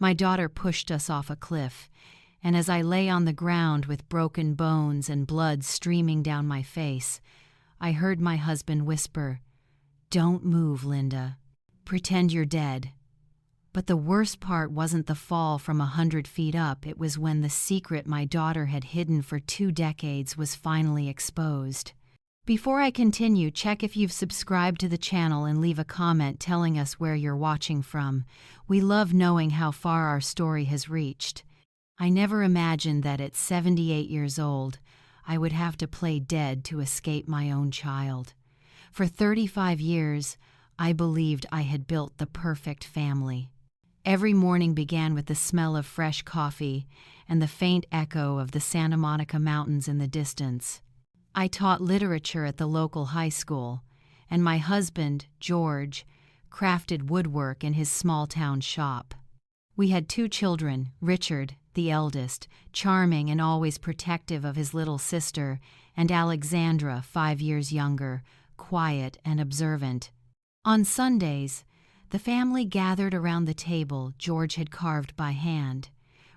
My daughter pushed us off a cliff, and as I lay on the ground with broken bones and blood streaming down my face, I heard my husband whisper, "Don't move, Linda. Pretend you're dead." But the worst part wasn't the fall from 100 feet up, it was when the secret my daughter had hidden for 2 decades was finally exposed. Before I continue, check if you've subscribed to the channel and leave a comment telling us where you're watching from. We love knowing how far our story has reached. I never imagined that at 78 years old, I would have to play dead to escape my own child. For 35 years, I believed I had built the perfect family. Every morning began with the smell of fresh coffee and the faint echo of the Santa Monica Mountains in the distance. I taught literature at the local high school, and my husband, George, crafted woodwork in his small-town shop. We had 2 children, Richard, the eldest, charming and always protective of his little sister, and Alexandra, 5 years younger, quiet and observant. On Sundays, the family gathered around the table George had carved by hand.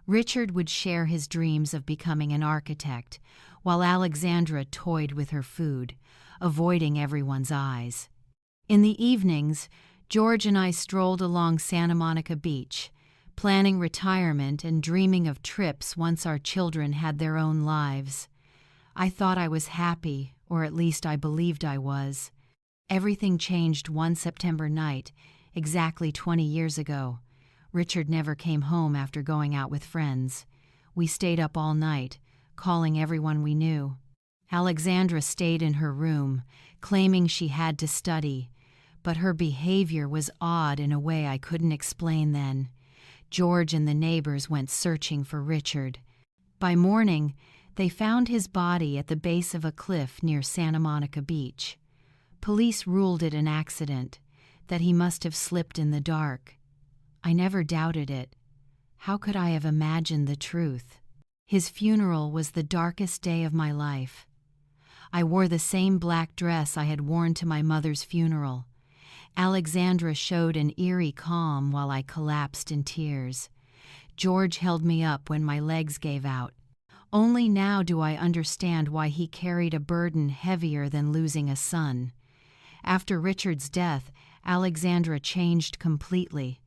Richard would share his dreams of becoming an architect, while Alexandra toyed with her food, avoiding everyone's eyes. In the evenings, George and I strolled along Santa Monica Beach, planning retirement and dreaming of trips once our children had their own lives. I thought I was happy, or at least I believed I was. Everything changed one September night, exactly 20 years ago. Richard never came home after going out with friends. We stayed up all night, calling everyone we knew. Alexandra stayed in her room, claiming she had to study, but her behavior was odd in a way I couldn't explain then. George and the neighbors went searching for Richard. By morning, they found his body at the base of a cliff near Santa Monica Beach. Police ruled it an accident, that he must have slipped in the dark. I never doubted it. How could I have imagined the truth? His funeral was the darkest day of my life. I wore the same black dress I had worn to my mother's funeral. Alexandra showed an eerie calm while I collapsed in tears. George held me up when my legs gave out. Only now do I understand why he carried a burden heavier than losing a son. After Richard's death, Alexandra changed completely.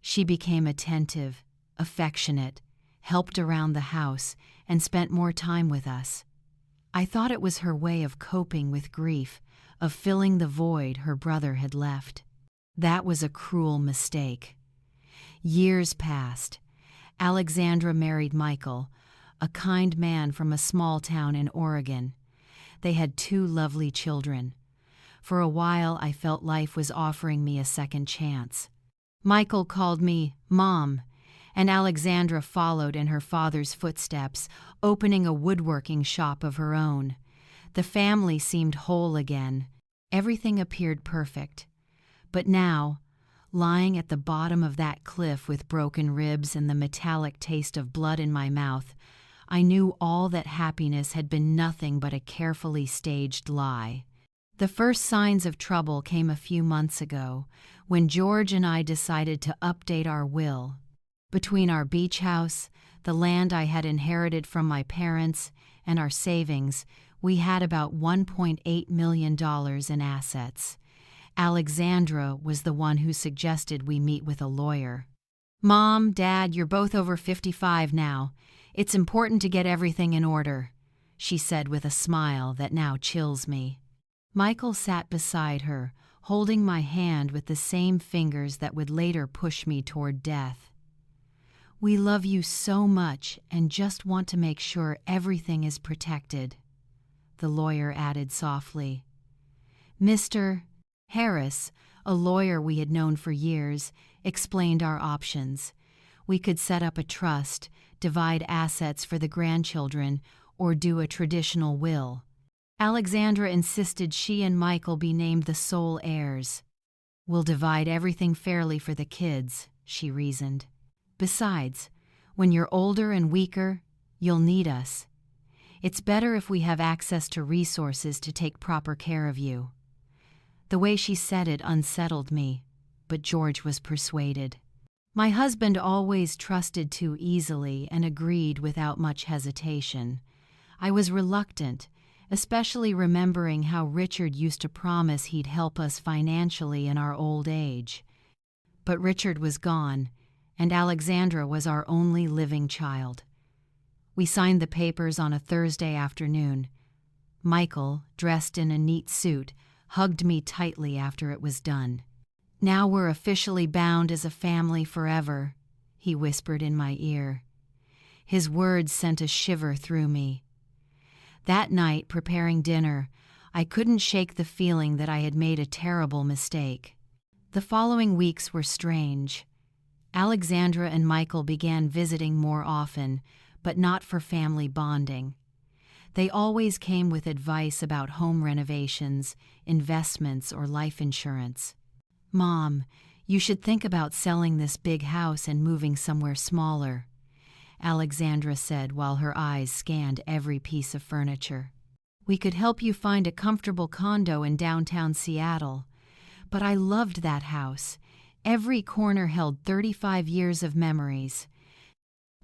She became attentive, affectionate, helped around the house, and spent more time with us. I thought it was her way of coping with grief, of filling the void her brother had left. That was a cruel mistake. Years passed. Alexandra married Michael, a kind man from a small town in Oregon. They had 2 lovely children. For a while, I felt life was offering me a second chance. Michael called me Mom, and Alexandra followed in her father's footsteps, opening a woodworking shop of her own. The family seemed whole again. Everything appeared perfect. But now, lying at the bottom of that cliff with broken ribs and the metallic taste of blood in my mouth, I knew all that happiness had been nothing but a carefully staged lie. The first signs of trouble came a few months ago, when George and I decided to update our will. Between our beach house, the land I had inherited from my parents, and our savings, we had about $1.8 million in assets. Alexandra was the one who suggested we meet with a lawyer. "Mom, Dad, you're both over 55 now. It's important to get everything in order," she said with a smile that now chills me. Michael sat beside her, holding my hand with the same fingers that would later push me toward death. "We love you so much and just want to make sure everything is protected," the lawyer added softly. Mr. Harris, a lawyer we had known for years, explained our options. We could set up a trust, divide assets for the grandchildren, or do a traditional will. Alexandra insisted she and Michael be named the sole heirs. "We'll divide everything fairly for the kids," she reasoned. "Besides, when you're older and weaker, you'll need us. It's better if we have access to resources to take proper care of you." The way she said it unsettled me, but George was persuaded. My husband always trusted too easily and agreed without much hesitation. I was reluctant, especially remembering how Richard used to promise he'd help us financially in our old age. But Richard was gone, and Alexandra was our only living child. We signed the papers on a Thursday afternoon. Michael, dressed in a neat suit, hugged me tightly after it was done. "Now we're officially bound as a family forever," he whispered in my ear. His words sent a shiver through me. That night, preparing dinner, I couldn't shake the feeling that I had made a terrible mistake. The following weeks were strange. Alexandra and Michael began visiting more often, but not for family bonding. They always came with advice about home renovations, investments, or life insurance. "Mom, you should think about selling this big house and moving somewhere smaller," Alexandra said while her eyes scanned every piece of furniture. "We could help you find a comfortable condo in downtown Seattle." But I loved that house. Every corner held 35 years of memories.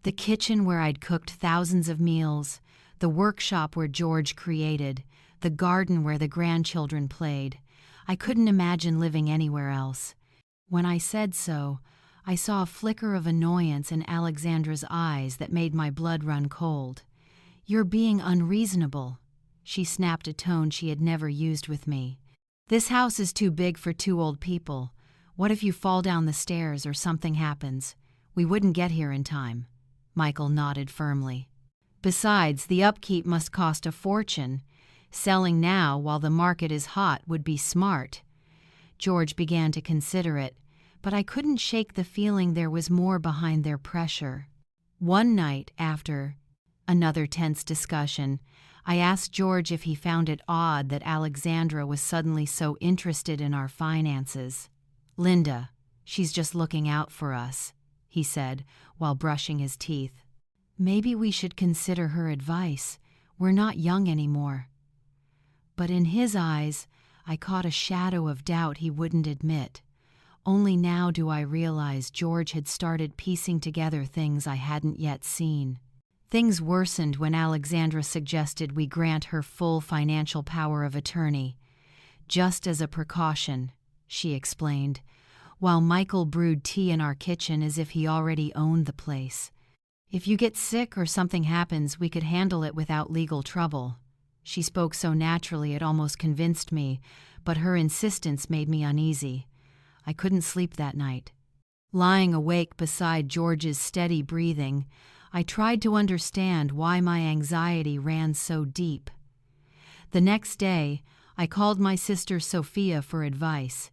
The kitchen where I'd cooked thousands of meals, the workshop where George created, the garden where the grandchildren played. I couldn't imagine living anywhere else. When I said so, I saw a flicker of annoyance in Alexandra's eyes that made my blood run cold. "You're being unreasonable," she snapped a tone she had never used with me. "This house is too big for two old people. What if you fall down the stairs or something happens? We wouldn't get here in time." Michael nodded firmly. "Besides, the upkeep must cost a fortune. Selling now while the market is hot would be smart." George began to consider it, but I couldn't shake the feeling there was more behind their pressure. One night, after another tense discussion, I asked George if he found it odd that Alexandra was suddenly so interested in our finances. "Linda, she's just looking out for us," he said while brushing his teeth. "Maybe we should consider her advice. We're not young anymore." But in his eyes, I caught a shadow of doubt he wouldn't admit. Only now do I realize George had started piecing together things I hadn't yet seen. Things worsened when Alexandra suggested we grant her full financial power of attorney. "Just as a precaution," she explained, while Michael brewed tea in our kitchen as if he already owned the place. "If you get sick or something happens, we could handle it without legal trouble." She spoke so naturally it almost convinced me, but her insistence made me uneasy. I couldn't sleep that night. Lying awake beside George's steady breathing, I tried to understand why my anxiety ran so deep. The next day, I called my sister Sophia for advice.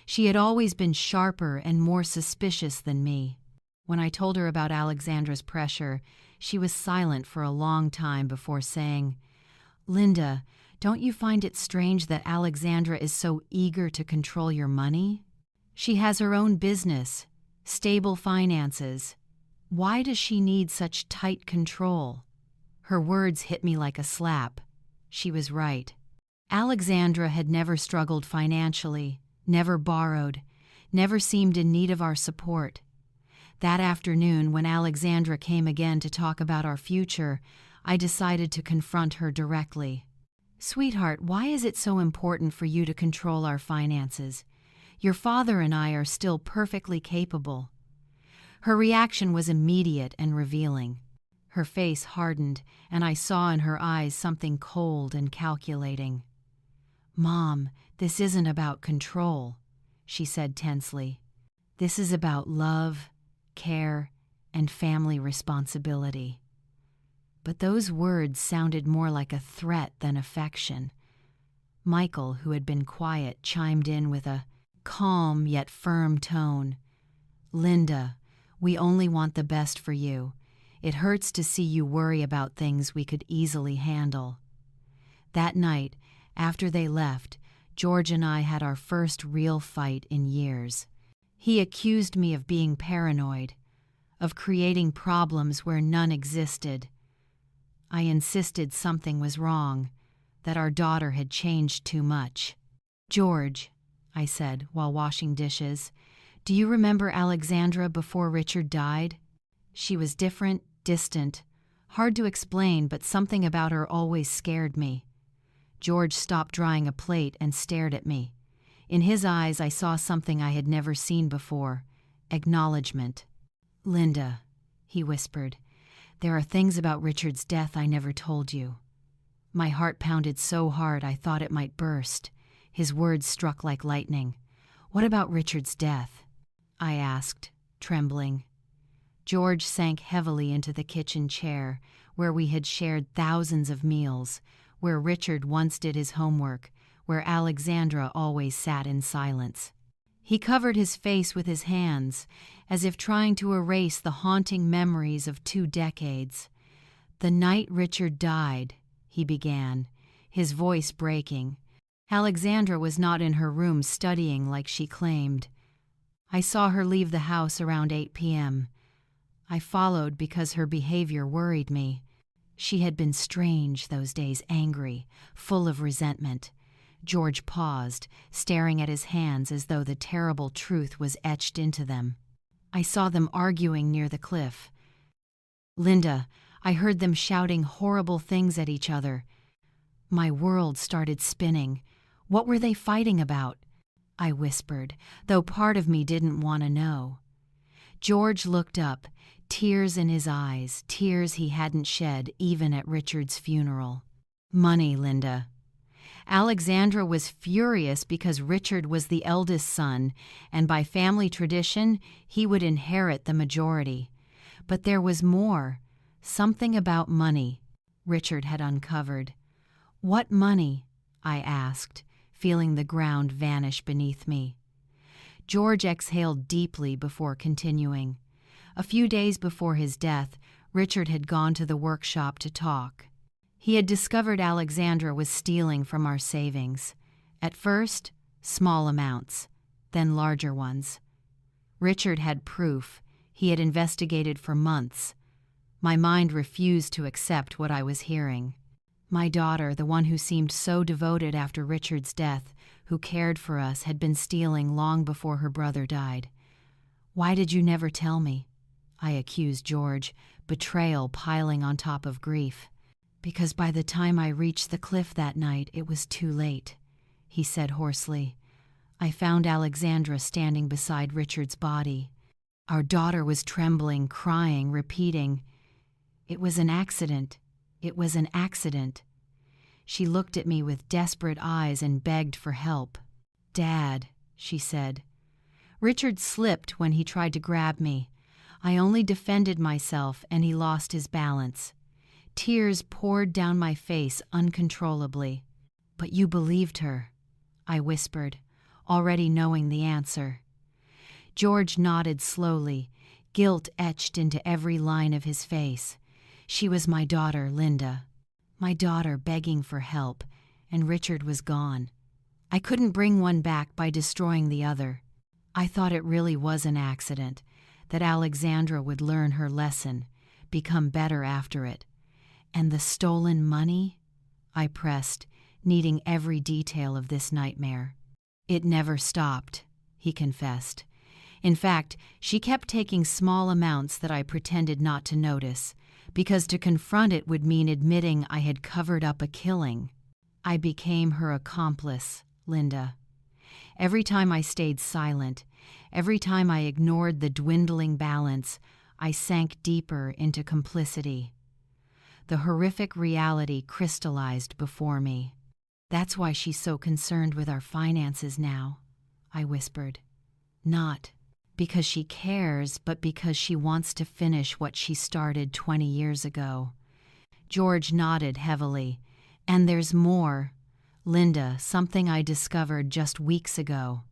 She had always been sharper and more suspicious than me. When I told her about Alexandra's pressure, she was silent for a long time before saying, "Linda, don't you find it strange that Alexandra is so eager to control your money? She has her own business, stable finances. Why does she need such tight control?" Her words hit me like a slap. She was right. Alexandra had never struggled financially, never borrowed, never seemed in need of our support. That afternoon, when Alexandra came again to talk about our future, I decided to confront her directly. "Sweetheart, why is it so important for you to control our finances? Your father and I are still perfectly capable." Her reaction was immediate and revealing. Her face hardened, and I saw in her eyes something cold and calculating. "Mom, this isn't about control," she said tensely. "This is about love, care, and family responsibility." But those words sounded more like a threat than affection. Michael, who had been quiet, chimed in with a calm yet firm tone. "Linda, we only want the best for you. It hurts to see you worry about things we could easily handle." That night, after they left, George and I had our first real fight in years. He accused me of being paranoid, of creating problems where none existed. I insisted something was wrong, that our daughter had changed too much. "George," I said while washing dishes, Do you remember Alexandra before Richard died? She was different, distant, hard to explain, but something about her always scared me. George stopped drying a plate and stared at me. In his eyes, I saw something I had never seen before: acknowledgement. "Linda," he whispered, "there are things about Richard's death I never told you." My heart pounded so hard I thought it might burst. His words struck like lightning. "What about Richard's death?" I asked, trembling. George sank heavily into the kitchen chair, where we had shared thousands of meals, where Richard once did his homework, where Alexandra always sat in silence. He covered his face with his hands, as if trying to erase the haunting memories of 2 decades. "The night Richard died," he began, his voice breaking. "Alexandra was not in her room studying like she claimed. I saw her leave the house around 8 p.m. I followed because her behavior worried me. She had been strange those days, angry, full of resentment." George paused, staring at his hands as though the terrible truth was etched into them. "I saw them arguing near the cliff. Linda, I heard them shouting horrible things at each other. My world started spinning. What were they fighting about?" I whispered, though part of me didn't want to know. George looked up, tears in his eyes, tears he hadn't shed even at Richard's funeral. "Money, Linda. Alexandra was furious because Richard was the eldest son, and by family tradition, he would inherit the majority. But there was more, something about money Richard had uncovered." "What money?" I asked, feeling the ground vanish beneath me. George exhaled deeply before continuing. A few days before his death, Richard had gone to the workshop to talk. He had discovered Alexandra was stealing from our savings. At first, small amounts, then larger ones. Richard had proof. He had investigated for months. My mind refused to accept what I was hearing. My daughter, the one who seemed so devoted after Richard's death, who cared for us, had been stealing long before her brother died. "Why did you never tell me?" I accused George, betrayal piling on top of grief. "Because by the time I reached the cliff that night, it was too late," he said hoarsely. "I found Alexandra standing beside Richard's body. Our daughter was trembling, crying, repeating, 'It was an accident. It was an accident.' She looked at me with desperate eyes and begged for help. 'Dad,' she said. Richard slipped when he tried to grab me. I only defended myself, and he lost his balance. Tears poured down my face uncontrollably. 'But you believed her,' I whispered, already knowing the answer. George nodded slowly, guilt etched into every line of his face. She was my daughter, Linda. My daughter begging for help, and Richard was gone. I couldn't bring one back by destroying the other. I thought it really was an accident, that Alexandra would learn her lesson, become better after it. And the stolen money?' I pressed, needing every detail of this nightmare. 'It never stopped,' he confessed. 'In fact, she kept taking small amounts that I pretended not to notice, because to confront it would mean admitting I had covered up a killing. I became her accomplice, Linda. Every time I stayed silent, every time I ignored the dwindling balance, I sank deeper into complicity. The horrific reality crystallized before me. That's why she's so concerned with our finances now,' I whispered. 'Not because she cares, but because she wants to finish what she started 20 years ago.' George nodded heavily. 'And there's more. Linda, something I discovered just weeks ago.'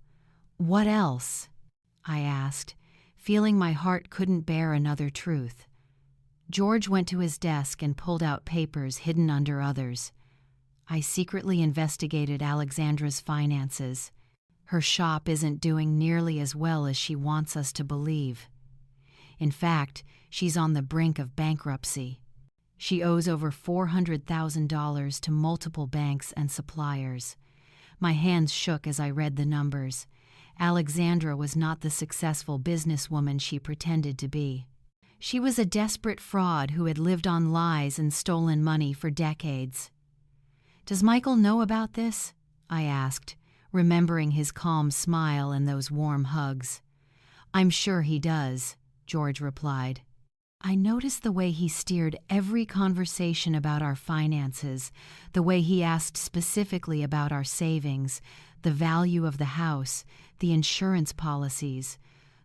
'What else?' I asked, feeling my heart couldn't bear another truth. George went to his desk and pulled out papers hidden under others. 'I secretly investigated Alexandra's finances. Her shop isn't doing nearly as well as she wants us to believe. In fact, she's on the brink of bankruptcy. She owes over $400,000 to multiple banks and suppliers.' My hands shook as I read the numbers. Alexandra was not the successful businesswoman she pretended to be. She was a desperate fraud who had lived on lies and stolen money for decades. "Does Michael know about this?" I asked, remembering his calm smile and those warm hugs. "I'm sure he does," George replied. I noticed the way he steered every conversation about our finances, the way he asked specifically about our savings, the value of the house, the insurance policies.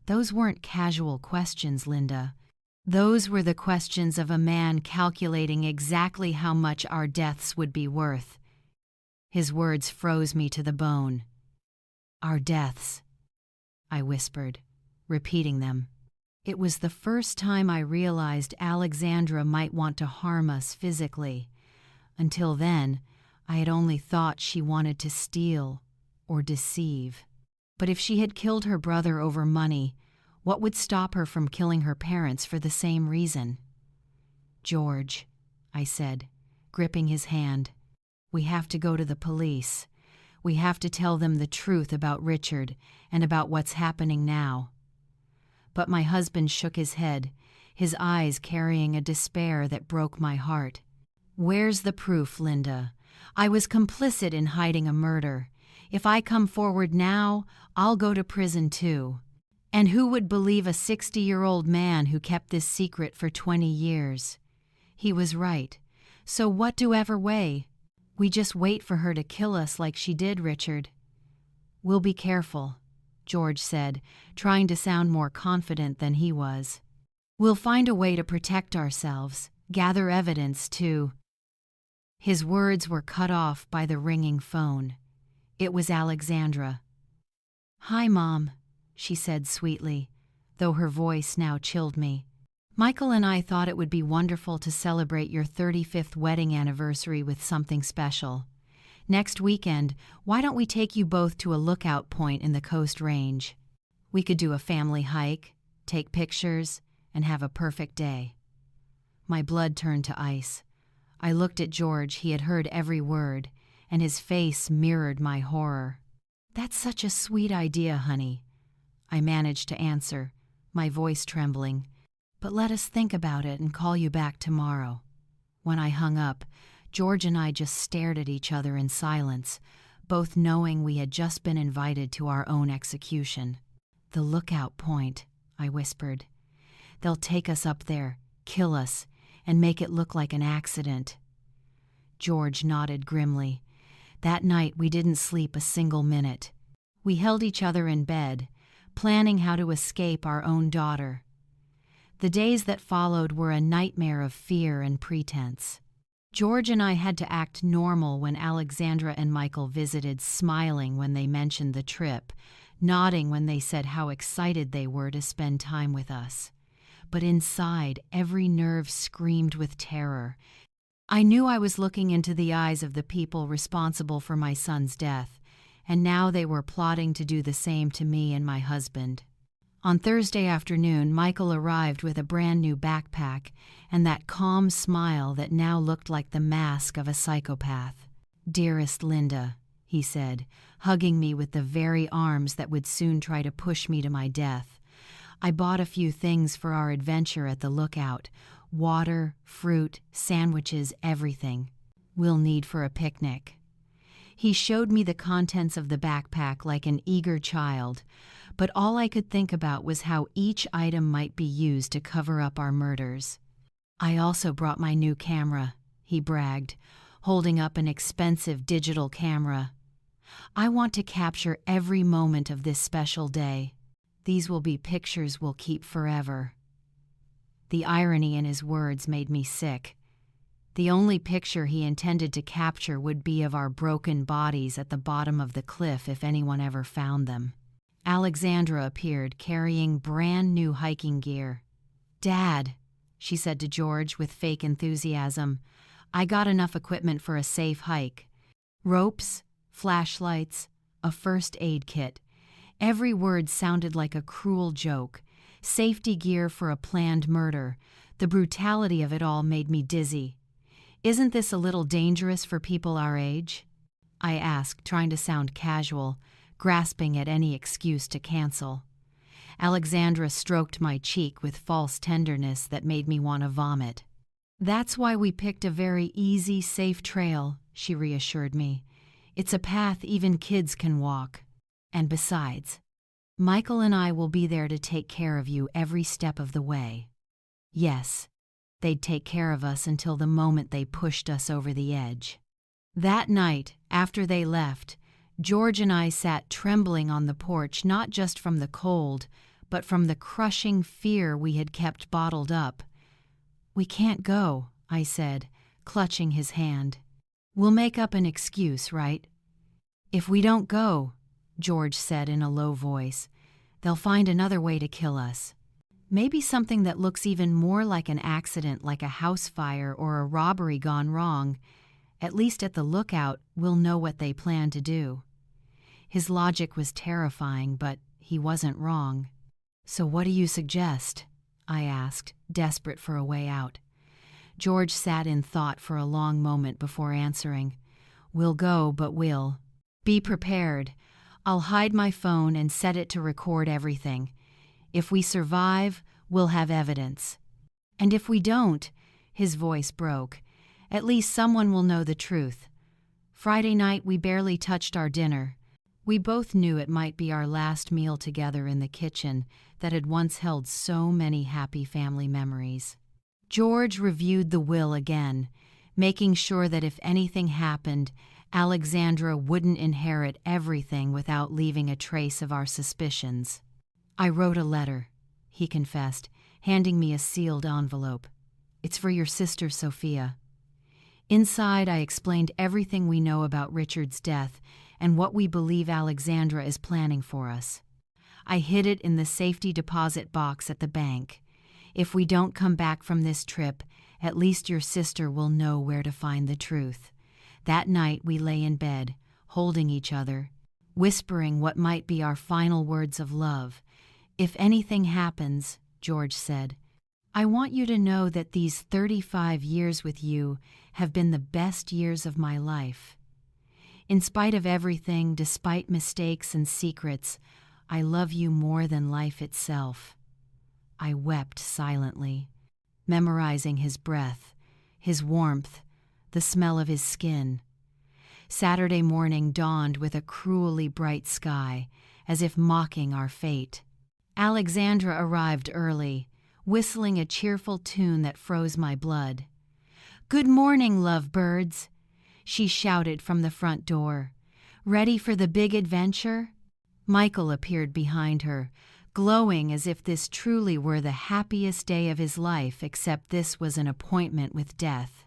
Those weren't casual questions, Linda. Those were the questions of a man calculating exactly how much our deaths would be worth. His words froze me to the bone. "Our deaths," I whispered, repeating them. It was the first time I realized Alexandra might want to harm us physically. Until then, I had only thought she wanted to steal or deceive. But if she had killed her brother over money, what would stop her from killing her parents for the same reason? "George," I said, gripping his hand, "we have to go to the police. We have to tell them the truth about Richard and about what's happening now." But my husband shook his head, his eyes carrying a despair that broke my heart. "Where's the proof, Linda? I was complicit in hiding a murder. If I come forward now, I'll go to prison too. And who would believe a 60-year-old man who kept this secret for 20 years? He was right. So what do ever weigh? We just wait for her to kill us like she did, Richard." "We'll be careful," George said, trying to sound more confident than he was. "We'll find a way to protect ourselves, gather evidence too." His words were cut off by the ringing phone. It was Alexandra. "Hi, Mom," she said sweetly, though her voice now chilled me. "Michael and I thought it would be wonderful to celebrate your 35th wedding anniversary with something special. Next weekend, why don't we take you both to a lookout point in the Coast Range? We could do a family hike, take pictures, and have a perfect day." My blood turned to ice. I looked at George. He had heard every word, and his face mirrored my horror. "That's such a sweet idea, honey," I managed to answer, my voice trembling. "But let us think about it and call you back tomorrow." When I hung up, George and I just stared at each other in silence, both knowing we had just been invited to our own execution. "The lookout point," I whispered. "They'll take us up there, kill us, and make it look like an accident." George nodded grimly. That night we didn't sleep a single minute. We held each other in bed, planning how to escape our own daughter. The days that followed were a nightmare of fear and pretense. George and I had to act normal when Alexandra and Michael visited, smiling when they mentioned the trip, nodding when they said how excited they were to spend time with us. But inside, every nerve screamed with terror. I knew I was looking into the eyes of the people responsible for my son's death, and now they were plotting to do the same to me and my husband. On Thursday afternoon, Michael arrived with a brand new backpack and that calm smile that now looked like the mask of a psychopath. "Dearest Linda," he said, hugging me with the very arms that would soon try to push me to my death. "I bought a few things for our adventure at the lookout: water, fruit, sandwiches, everything we'll need for a picnic." He showed me the contents of the backpack like an eager child, but all I could think about was how each item might be used to cover up our murders. "I also brought my new camera," he bragged, holding up an expensive digital camera. "I want to capture every moment of this special day. These will be pictures we'll keep forever." The irony in his words made me sick. The only picture he intended to capture would be of our broken bodies at the bottom of the cliff if anyone ever found them. Alexandra appeared, carrying brand new hiking gear. "Dad," she said to George with fake enthusiasm, "I got enough equipment for a safe hike. Ropes, flashlights, a first aid kit." Every word sounded like a cruel joke. Safety gear for a planned murder. The brutality of it all made me dizzy. "Isn't this a little dangerous for people our age?" I asked, trying to sound casual, grasping at any excuse to cancel. Alexandra stroked my cheek with false tenderness that made me want to vomit. "That's why we picked a very easy, safe trail," she reassured me. "It's a path even kids can walk. And besides, Michael and I will be there to take care of you every step of the way." Yes, they'd take care of us until the moment they pushed us over the edge. That night, after they left, George and I sat trembling on the porch, not just from the cold, but from the crushing fear we had kept bottled up. "We can't go," I said, clutching his hand. "We'll make up an excuse, right?" "If we don't go," George said in a low voice, "they'll find another way to kill us. Maybe something that looks even more like an accident, like a house fire or a robbery gone wrong. At least at the lookout, we'll know what they plan to do." His logic was terrifying, but he wasn't wrong. "So what do you suggest?" I asked, desperate for a way out. George sat in thought for a long moment before answering. "We'll go, but we'll be prepared. I'll hide my phone and set it to record everything. If we survive, we'll have evidence. And if we don't," his voice broke, "at least someone will know the truth. Friday night we barely touched our dinner. We both knew it might be our last meal together in the kitchen that had once held so many happy family memories." George reviewed the will again, making sure that if anything happened, Alexandra wouldn't inherit everything without leaving a trace of our suspicions. "I wrote a letter," he confessed, handing me a sealed envelope. "It's for your sister Sophia." Inside, I explained everything we know about Richard's death and what we believe Alexandra is planning for us. I hid it in the safety deposit box at the bank. "If we don't come back from this trip, at least your sister will know where to find the truth." That night we lay in bed, holding each other, whispering what might be our final words of love. "If anything happens," George said, "I want you to know that these 35 years with you have been the best years of my life. In spite of everything, despite mistakes and secrets, I love you more than life itself." I wept silently, memorizing his breath, his warmth, the smell of his skin. Saturday morning dawned with a cruelly bright sky, as if mocking our fate. Alexandra arrived early, whistling a cheerful tune that froze my blood. "Good morning, lovebirds," she shouted from the front door. "Ready for the big adventure?" Michael appeared behind her, glowing as if this truly were the happiest day of his life, except this was an appointment with death.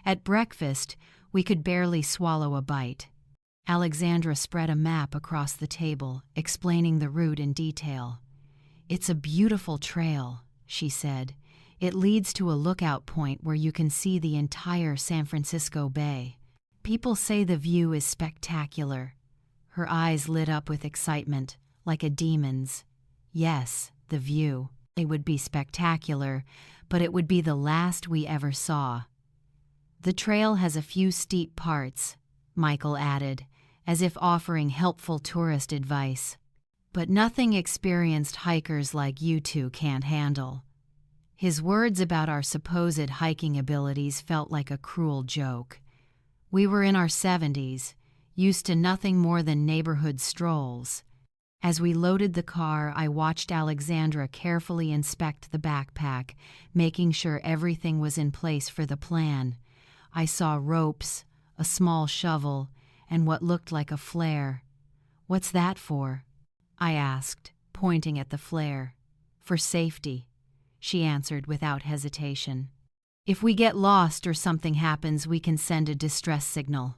At breakfast, we could barely swallow a bite. Alexandra spread a map across the table, explaining the route in detail. "It's a beautiful trail," she said. "It leads to a lookout point where you can see the entire San Francisco Bay. People say the view is spectacular." Her eyes lit up with excitement, like a demon's. Yes, the view. It would be spectacular, but it would be the last we ever saw. "The trail has a few steep parts," Michael added, as if offering helpful tourist advice. "But nothing experienced hikers like you two can't handle." His words about our supposed hiking abilities felt like a cruel joke. We were in our 70s, used to nothing more than neighborhood strolls. As we loaded the car, I watched Alexandra carefully inspect the backpack, making sure everything was in place for the plan. I saw ropes, a small shovel, and what looked like a flare. "What's that for?" I asked, pointing at the flare. "For safety," she answered without hesitation. "If we get lost or something happens, we can send a distress signal."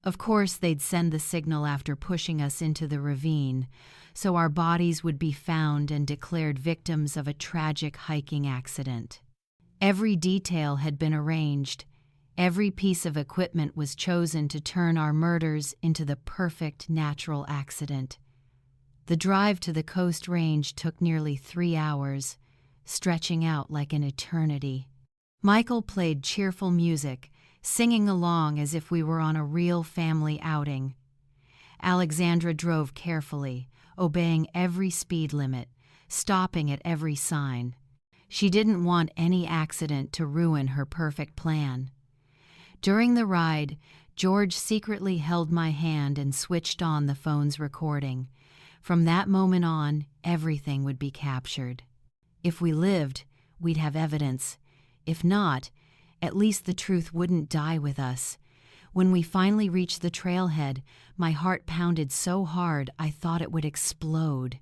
Of course, they'd send the signal after pushing us into the ravine, so our bodies would be found and declared victims of a tragic hiking accident. Every detail had been arranged. Every piece of equipment was chosen to turn our murders into the perfect natural accident. The drive to the Coast Range took nearly 3 hours, stretching out like an eternity. Michael played cheerful music, singing along as if we were on a real family outing. Alexandra drove carefully, obeying every speed limit, stopping at every sign. She didn't want any accident to ruin her perfect plan. During the ride, George secretly held my hand and switched on the phone's recording. From that moment on, everything would be captured. If we lived, we'd have evidence. If not, at least the truth wouldn't die with us. When we finally reached the trailhead, my heart pounded so hard I thought it would explode.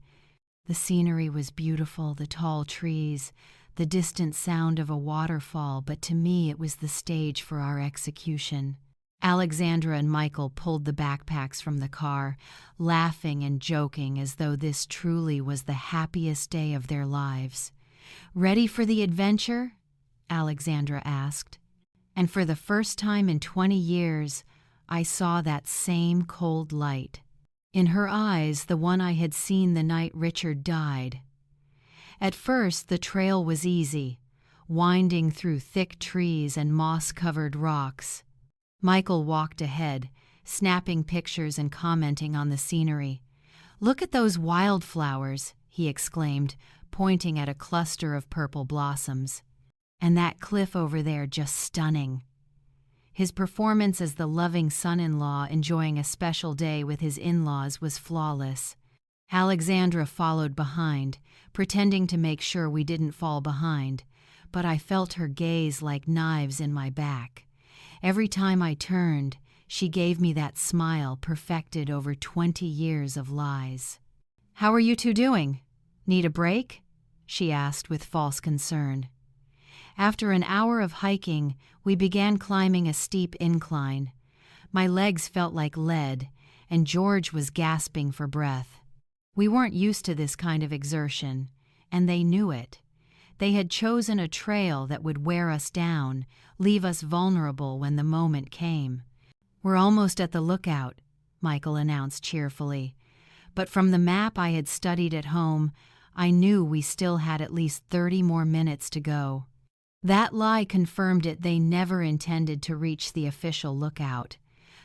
The scenery was beautiful, the tall trees, the distant sound of a waterfall, but to me it was the stage for our execution. Alexandra and Michael pulled the backpacks from the car, laughing and joking as though this truly was the happiest day of their lives. "Ready for the adventure?" Alexandra asked. And for the first time in 20 years, I saw that same cold light. In her eyes, the one I had seen the night Richard died. At first, the trail was easy, winding through thick trees and moss-covered rocks. Michael walked ahead, snapping pictures and commenting on the scenery. "Look at those wildflowers," he exclaimed, pointing at a cluster of purple blossoms. "And that cliff over there just stunning." His performance as the loving son-in-law enjoying a special day with his in-laws was flawless. Alexandra followed behind, pretending to make sure we didn't fall behind, but I felt her gaze like knives in my back. Every time I turned, she gave me that smile perfected over 20 years of lies. "How are you two doing? Need a break?" she asked with false concern. After an hour of hiking, we began climbing a steep incline. My legs felt like lead, and George was gasping for breath. We weren't used to this kind of exertion, and they knew it. They had chosen a trail that would wear us down, leave us vulnerable when the moment came. "We're almost at the lookout," Michael announced cheerfully. But from the map I had studied at home, I knew we still had at least 30 more minutes to go. That lie confirmed it. They never intended to reach the official lookout.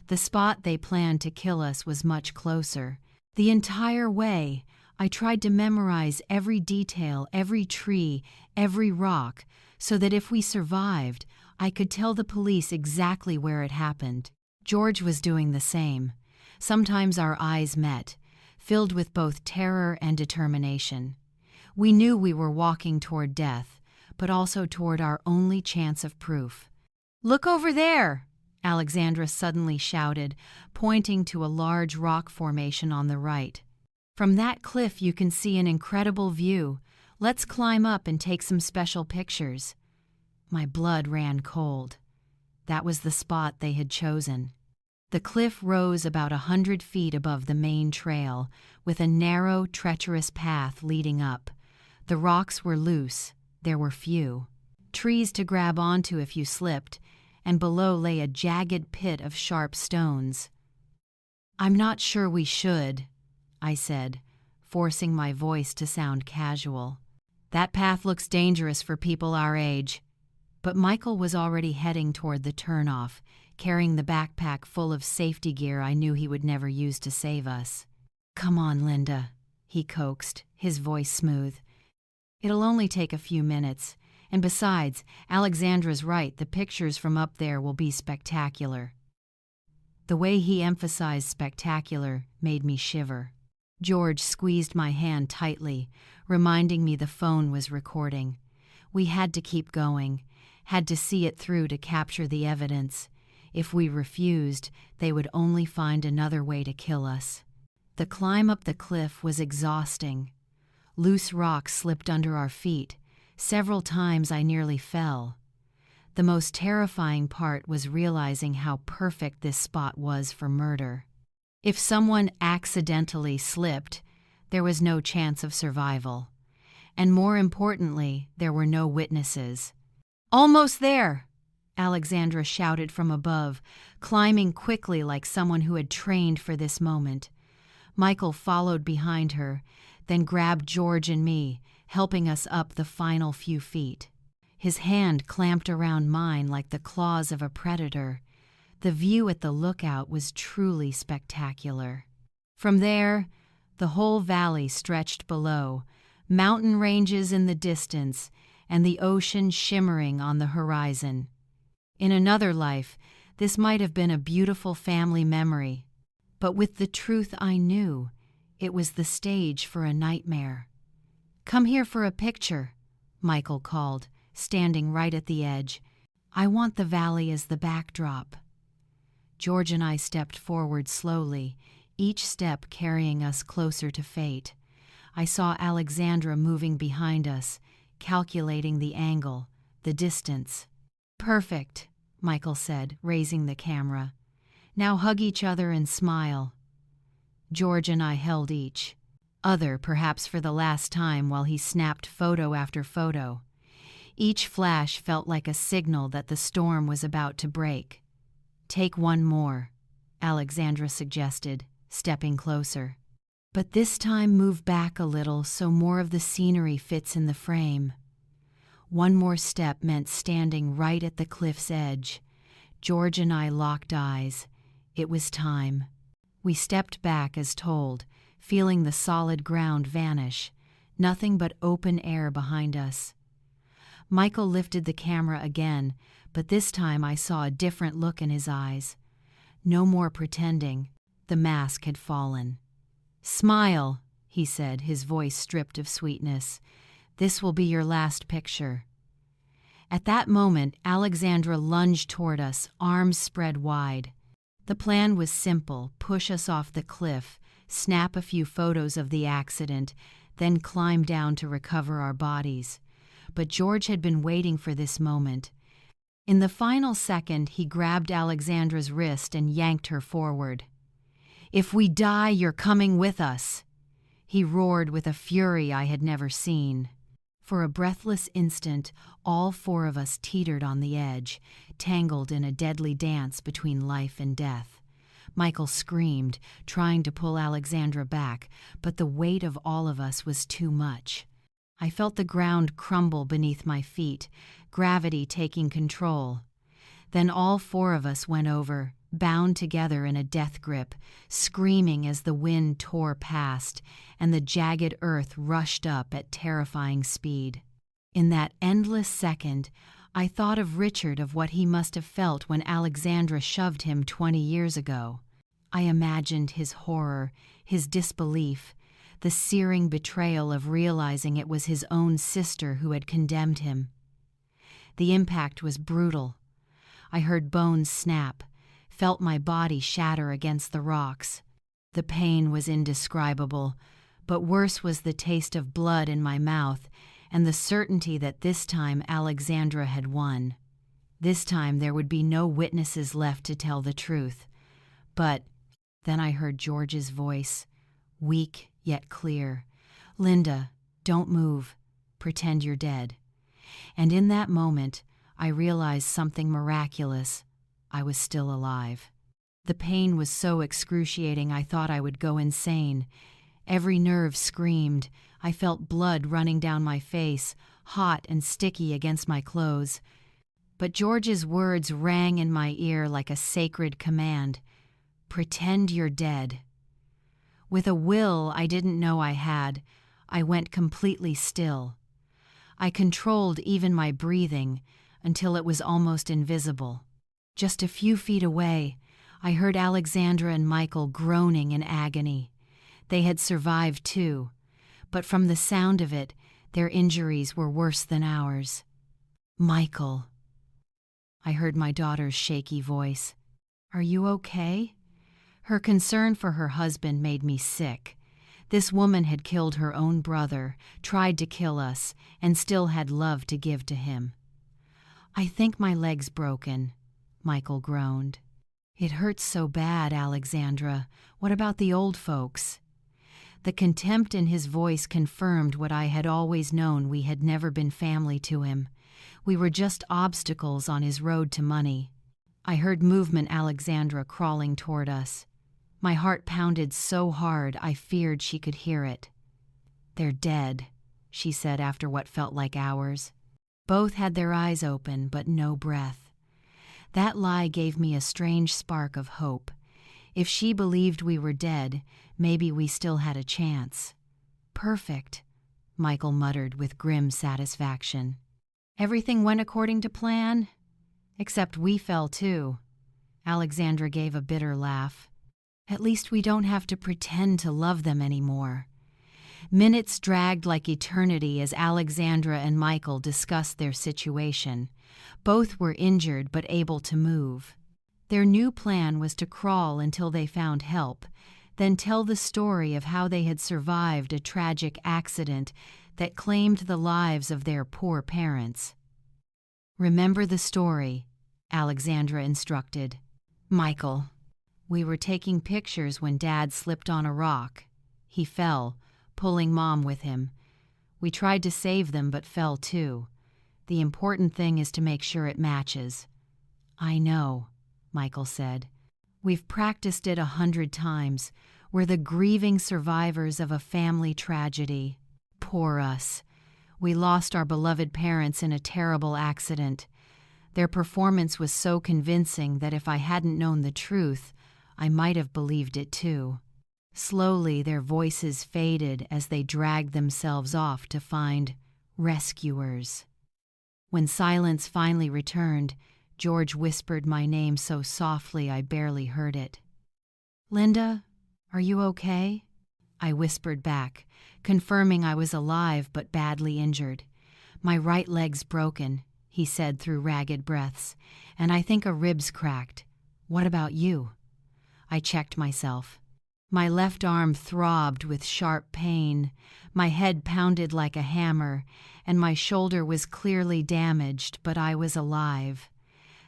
The spot they planned to kill us was much closer. The entire way, I tried to memorize every detail, every tree, every rock, so that if we survived, I could tell the police exactly where it happened. George was doing the same. Sometimes our eyes met, filled with both terror and determination. We knew we were walking toward death, but also toward our only chance of proof. "Look over there!" Alexandra suddenly shouted, pointing to a large rock formation on the right. "From that cliff you can see an incredible view. Let's climb up and take some special pictures." My blood ran cold. That was the spot they had chosen. The cliff rose about 100 feet above the main trail, with a narrow, treacherous path leading up. The rocks were loose. There were few. Trees to grab onto if you slipped, and below lay a jagged pit of sharp stones. "I'm not sure we should," I said, forcing my voice to sound casual. "That path looks dangerous for people our age." But Michael was already heading toward the turnoff, carrying the backpack full of safety gear I knew he would never use to save us. "Come on, Linda," he coaxed, his voice smooth. "It'll only take a few minutes, and besides, Alexandra's right, the pictures from up there will be spectacular." The way he emphasized spectacular made me shiver. George squeezed my hand tightly, reminding me the phone was recording. We had to keep going, had to see it through to capture the evidence. If we refused, they would only find another way to kill us. The climb up the cliff was exhausting. Loose rocks slipped under our feet. Several times I nearly fell. The most terrifying part was realizing how perfect this spot was for murder. If someone accidentally slipped, there was no chance of survival. And more importantly, there were no witnesses. "Almost there!" Alexandra shouted from above, climbing quickly like someone who had trained for this moment. Michael followed behind her, then grabbed George and me, helping us up the final few feet. His hand clamped around mine like the claws of a predator. The view at the lookout was truly spectacular. From there, the whole valley stretched below, mountain ranges in the distance, and the ocean shimmering on the horizon. In another life, this might have been a beautiful family memory, but with the truth I knew, it was the stage for a nightmare. "Come here for a picture," Michael called, standing right at the edge. "I want the valley as the backdrop." George and I stepped forward slowly, each step carrying us closer to fate. I saw Alexandra moving behind us, calculating the angle, the distance. "Perfect," Michael said, raising the camera. "Now hug each other and smile." George and I held each other, perhaps for the last time, while he snapped photo after photo. Each flash felt like a signal that the storm was about to break. "Take one more," Alexandra suggested, stepping closer. "But this time move back a little so more of the scenery fits in the frame." One more step meant standing right at the cliff's edge. George and I locked eyes. It was time. We stepped back as told, feeling the solid ground vanish, nothing but open air behind us. Michael lifted the camera again, but this time I saw a different look in his eyes. No more pretending. The mask had fallen. "Smile," he said, his voice stripped of sweetness. "This will be your last picture." At that moment, Alexandra lunged toward us, arms spread wide. The plan was simple: push us off the cliff, snap a few photos of the accident, then climb down to recover our bodies. But George had been waiting for this moment. In the final second, he grabbed Alexandra's wrist and yanked her forward. "If we die, you're coming with us," he roared with a fury I had never seen. For a breathless instant, all four of us teetered on the edge, tangled in a deadly dance between life and death. Michael screamed, trying to pull Alexandra back, but the weight of all of us was too much. I felt the ground crumble beneath my feet, gravity taking control. Then all four of us went over, bound together in a death grip, screaming as the wind tore past, and the jagged earth rushed up at terrifying speed. In that endless second, I thought of Richard, of what he must have felt when Alexandra shoved him 20 years ago. I imagined his horror, his disbelief, the searing betrayal of realizing it was his own sister who had condemned him. The impact was brutal. I heard bones snap, felt my body shatter against the rocks. The pain was indescribable, but worse was the taste of blood in my mouth and the certainty that this time Alexandra had won. This time there would be no witnesses left to tell the truth. But then I heard George's voice, weak yet clear. "Linda, don't move. Pretend you're dead." And in that moment, I realized something miraculous. I was still alive. The pain was so excruciating I thought I would go insane. Every nerve screamed. I felt blood running down my face, hot and sticky against my clothes. But George's words rang in my ear like a sacred command. "Pretend you're dead." With a will I didn't know I had, I went completely still. I controlled even my breathing until it was almost invisible. Just a few feet away, I heard Alexandra and Michael groaning in agony. They had survived too, but from the sound of it, their injuries were worse than ours. "Michael," I heard my daughter's shaky voice. "Are you okay?" Her concern for her husband made me sick. This woman had killed her own brother, tried to kill us, and still had love to give to him. "I think my leg's broken," Michael groaned. "It hurts so bad, Alexandra. What about the old folks?" The contempt in his voice confirmed what I had always known: we had never been family to him. We were just obstacles on his road to money. I heard movement, Alexandra crawling toward us. My heart pounded so hard I feared she could hear it. "They're dead," she said after what felt like hours. Both had their eyes open, but no breath. That lie gave me a strange spark of hope. If she believed we were dead, maybe we still had a chance. Perfect, Michael muttered with grim satisfaction. Everything went according to plan? Except we fell too. Alexandra gave a bitter laugh. At least we don't have to pretend to love them anymore. Minutes dragged like eternity as Alexandra and Michael discussed their situation. Both were injured but able to move. Their new plan was to crawl until they found help, then tell the story of how they had survived a tragic accident that claimed the lives of their poor parents. Remember the story, Alexandra instructed. Michael, we were taking pictures when Dad slipped on a rock. He fell, pulling Mom with him. We tried to save them but fell too. The important thing is to make sure it matches. I know, Michael said. We've practiced it 100 times. We're the grieving survivors of a family tragedy. Poor us. We lost our beloved parents in a terrible accident. Their performance was so convincing that if I hadn't known the truth, I might have believed it too. Slowly, their voices faded as they dragged themselves off to find rescuers. When silence finally returned, George whispered my name so softly I barely heard it. Linda, are you okay? I whispered back, confirming I was alive but badly injured. My right leg's broken, he said through ragged breaths, and I think a rib's cracked. What about you? I checked myself. My left arm throbbed with sharp pain, my head pounded like a hammer, and my shoulder was clearly damaged, but I was alive.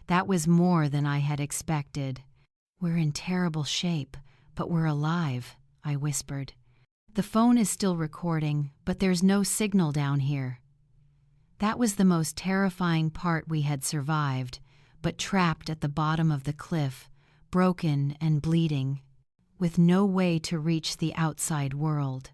That was more than I had expected. We're in terrible shape, but we're alive, I whispered. The phone is still recording, but there's no signal down here. That was the most terrifying part. We had survived, but trapped at the bottom of the cliff, broken and bleeding, with no way to reach the outside world.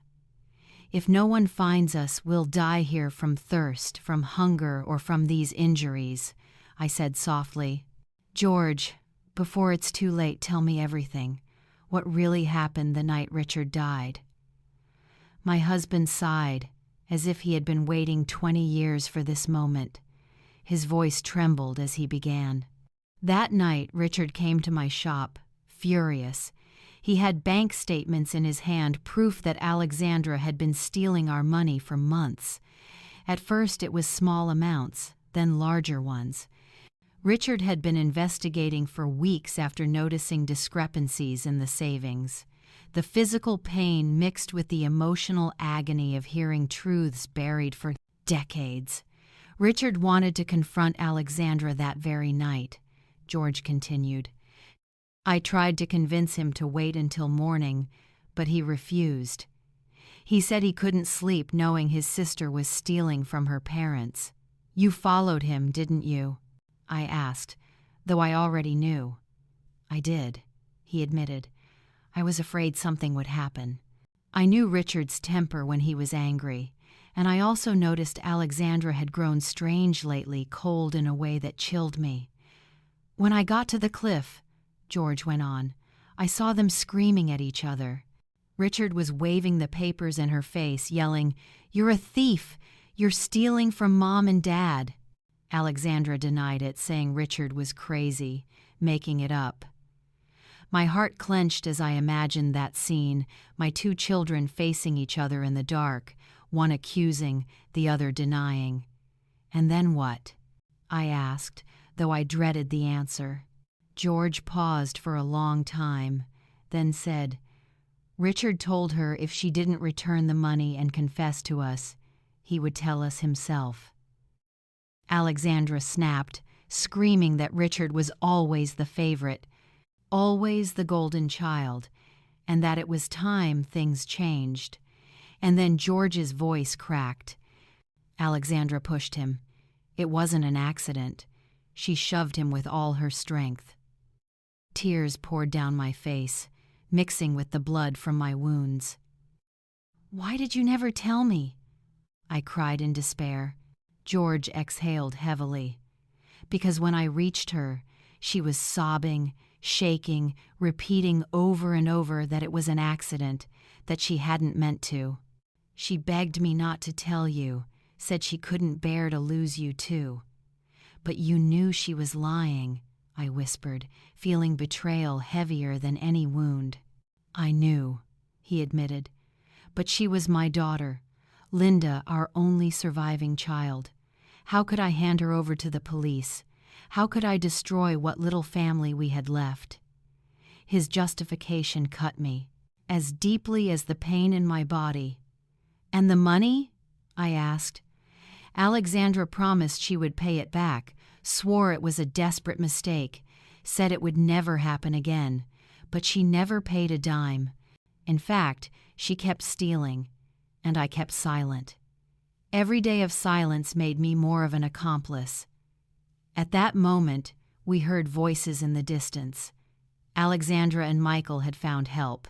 If no one finds us, we'll die here from thirst, from hunger, or from these injuries, I said softly. George, before it's too late, tell me everything. What really happened the night Richard died? My husband sighed, as if he had been waiting 20 years for this moment. His voice trembled as he began. That night, Richard came to my shop, furious. He had bank statements in his hand, proof that Alexandra had been stealing our money for months. At first it was small amounts, then larger ones. Richard had been investigating for weeks after noticing discrepancies in the savings. The physical pain mixed with the emotional agony of hearing truths buried for decades. Richard wanted to confront Alexandra that very night, George continued. I tried to convince him to wait until morning, but he refused. He said he couldn't sleep knowing his sister was stealing from her parents. You followed him, didn't you? I asked, though I already knew. I did, he admitted. I was afraid something would happen. I knew Richard's temper when he was angry, and I also noticed Alexandra had grown strange lately, cold in a way that chilled me. When I got to the cliff, George went on, I saw them screaming at each other. Richard was waving the papers in her face, yelling, "You're a thief! You're stealing from Mom and Dad!" Alexandra denied it, saying Richard was crazy, making it up. My heart clenched as I imagined that scene, my two children facing each other in the dark, one accusing, the other denying. And then what? I asked, though I dreaded the answer. George paused for a long time, then said, Richard told her if she didn't return the money and confess to us, he would tell us himself. Alexandra snapped, screaming that Richard was always the favorite, always the golden child, and that it was time things changed. And then George's voice cracked. Alexandra pushed him. It wasn't an accident. She shoved him with all her strength. Tears poured down my face, mixing with the blood from my wounds. "Why did you never tell me?" I cried in despair. George exhaled heavily. Because when I reached her, she was sobbing, shaking, repeating over and over that it was an accident, that she hadn't meant to. She begged me not to tell you, said she couldn't bear to lose you too. But you knew she was lying, I whispered, feeling betrayal heavier than any wound. I knew, he admitted. But she was my daughter, Linda, our only surviving child. How could I hand her over to the police? How could I destroy what little family we had left? His justification cut me, as deeply as the pain in my body. And the money? I asked. Alexandra promised she would pay it back, swore it was a desperate mistake, said it would never happen again, but she never paid a dime. In fact, she kept stealing, and I kept silent. Every day of silence made me more of an accomplice. At that moment, we heard voices in the distance. Alexandra and Michael had found help.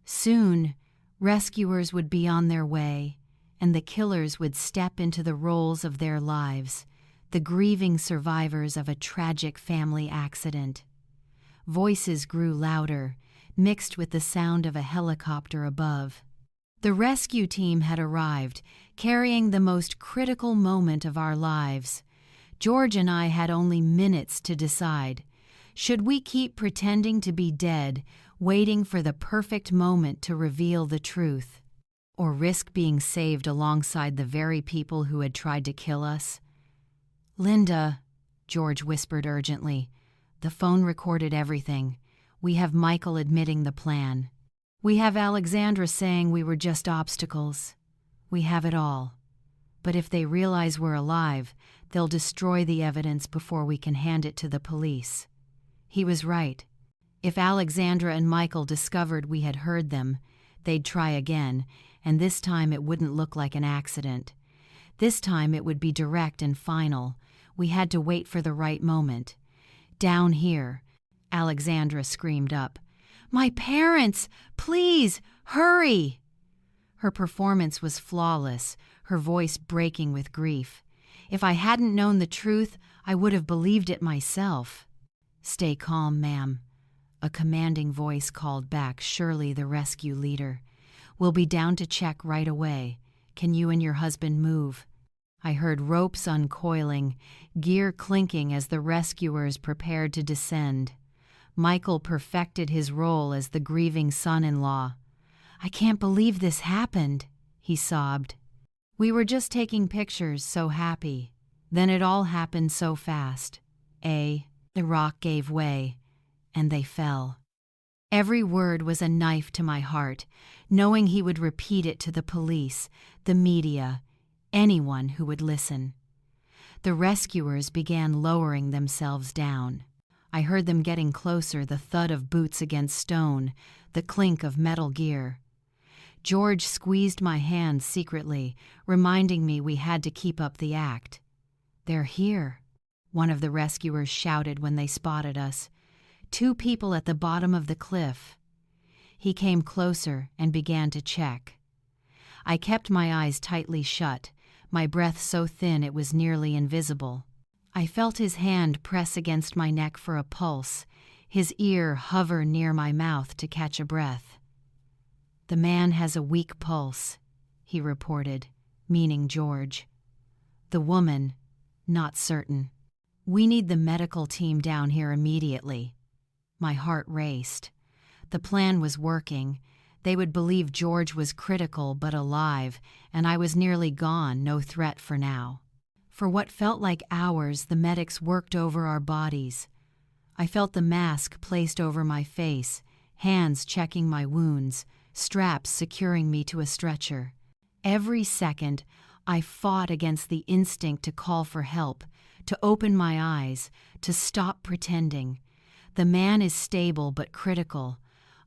Soon, rescuers would be on their way, and the killers would step into the roles of their lives, the grieving survivors of a tragic family accident. Voices grew louder, mixed with the sound of a helicopter above. The rescue team had arrived, carrying the most critical moment of our lives. George and I had only minutes to decide. Should we keep pretending to be dead, waiting for the perfect moment to reveal the truth, or risk being saved alongside the very people who had tried to kill us? Linda, George whispered urgently. The phone recorded everything. We have Michael admitting the plan. We have Alexandra saying we were just obstacles. We have it all. But if they realize we're alive, they'll destroy the evidence before we can hand it to the police. He was right. If Alexandra and Michael discovered we had heard them, they'd try again, and this time it wouldn't look like an accident. This time it would be direct and final. We had to wait for the right moment. Down here, Alexandra screamed up. My parents! Please, hurry! Her performance was flawless, her voice breaking with grief. If I hadn't known the truth, I would have believed it myself. Stay calm, ma'am. A commanding voice called back, surely the rescue leader. We'll be down to check right away. Can you and your husband move? I heard ropes uncoiling, gear clinking as the rescuers prepared to descend. Michael perfected his role as the grieving son-in-law. I can't believe this happened, he sobbed. We were just taking pictures, so happy. Then it all happened so fast. The rock gave way, and they fell. Every word was a knife to my heart, knowing he would repeat it to the police, the media, anyone who would listen. The rescuers began lowering themselves down. I heard them getting closer, the thud of boots against stone, the clink of metal gear. George squeezed my hand secretly, reminding me we had to keep up the act. They're here, one of the rescuers shouted when they spotted us. 2 people at the bottom of the cliff. He came closer and began to check. I kept my eyes tightly shut, my breath so thin it was nearly invisible. I felt his hand press against my neck for a pulse, his ear hover near my mouth to catch a breath. The man has a weak pulse, he reported, meaning George. The woman, not certain. We need the medical team down here immediately. My heart raced. The plan was working. They would believe George was critical but alive, and I was nearly gone, no threat for now. For what felt like hours, the medics worked over our bodies. I felt the mask placed over my face, hands checking my wounds, straps securing me to a stretcher. Every second, I fought against the instinct to call for help, to open my eyes, to stop pretending. The man is stable but critical,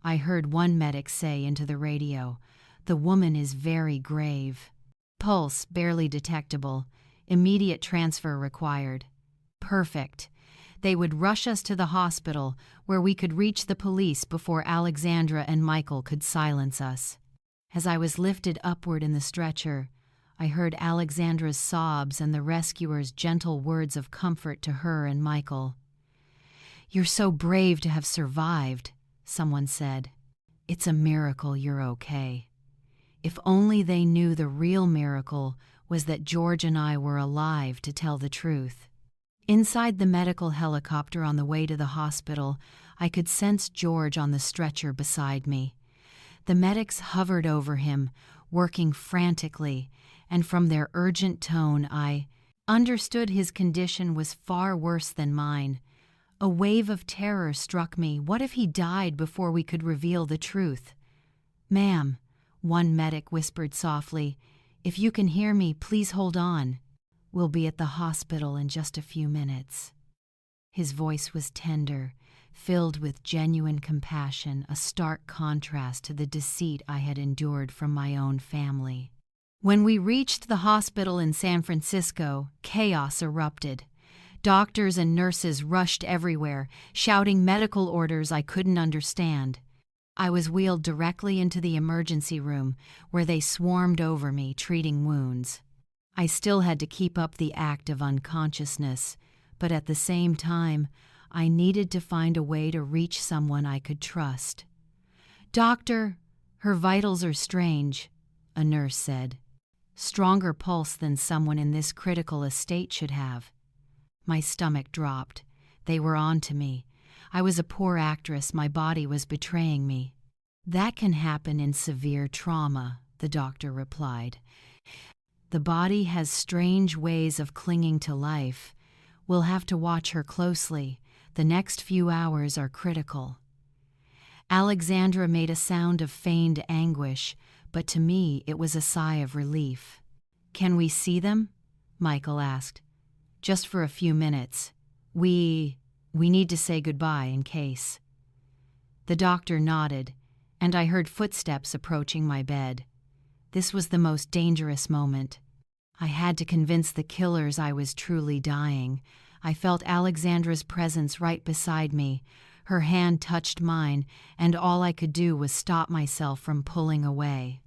I heard one medic say into the radio. The woman is very grave. Pulse barely detectable. Immediate transfer required. Perfect. They would rush us to the hospital, where we could reach the police before Alexandra and Michael could silence us. As I was lifted upward in the stretcher, I heard Alexandra's sobs and the rescuer's gentle words of comfort to her and Michael. "You're so brave to have survived," someone said. "It's a miracle you're okay." If only they knew the real miracle was that George and I were alive to tell the truth. Inside the medical helicopter on the way to the hospital, I could sense George on the stretcher beside me. The medics hovered over him, working frantically, and from their urgent tone I understood his condition was far worse than mine. A wave of terror struck me. What if he died before we could reveal the truth? "Ma'am," one medic whispered softly, "if you can hear me, please hold on. We'll be at the hospital in just a few minutes." His voice was tender, filled with genuine compassion, a stark contrast to the deceit I had endured from my own family. When we reached the hospital in San Francisco, chaos erupted. Doctors and nurses rushed everywhere, shouting medical orders I couldn't understand. I was wheeled directly into the emergency room, where they swarmed over me, treating wounds. I still had to keep up the act of unconsciousness, but at the same time, I needed to find a way to reach someone I could trust. "Doctor, her vitals are strange," a nurse said. "Stronger pulse than someone in this critical state should have." My stomach dropped. They were on to me. I was a poor actress. My body was betraying me. "That can happen in severe trauma," the doctor replied. "The body has strange ways of clinging to life. We'll have to watch her closely. The next few hours are critical." Alexandra made a sound of feigned anguish, but to me it was a sigh of relief. "Can we see them?" Michael asked. "Just for a few minutes. We need to say goodbye in case." The doctor nodded, and I heard footsteps approaching my bed. This was the most dangerous moment. I had to convince the killers I was truly dying. I felt Alexandra's presence right beside me. Her hand touched mine, and all I could do was stop myself from pulling away.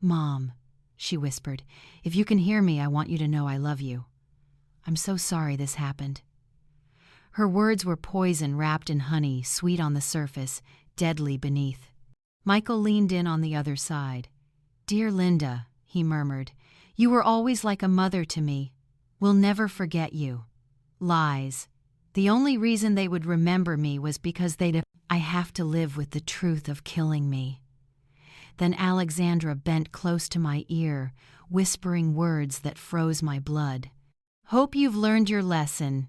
"Mom," she whispered, "if you can hear me, I want you to know I love you. I'm so sorry this happened." Her words were poison wrapped in honey, sweet on the surface, deadly beneath. Michael leaned in on the other side. "Dear Linda," he murmured, "you were always like a mother to me. We'll never forget you." Lies. The only reason they would remember me was because I have to live with the truth of killing me. Then Alexandra bent close to my ear, whispering words that froze my blood. "Hope you've learned your lesson.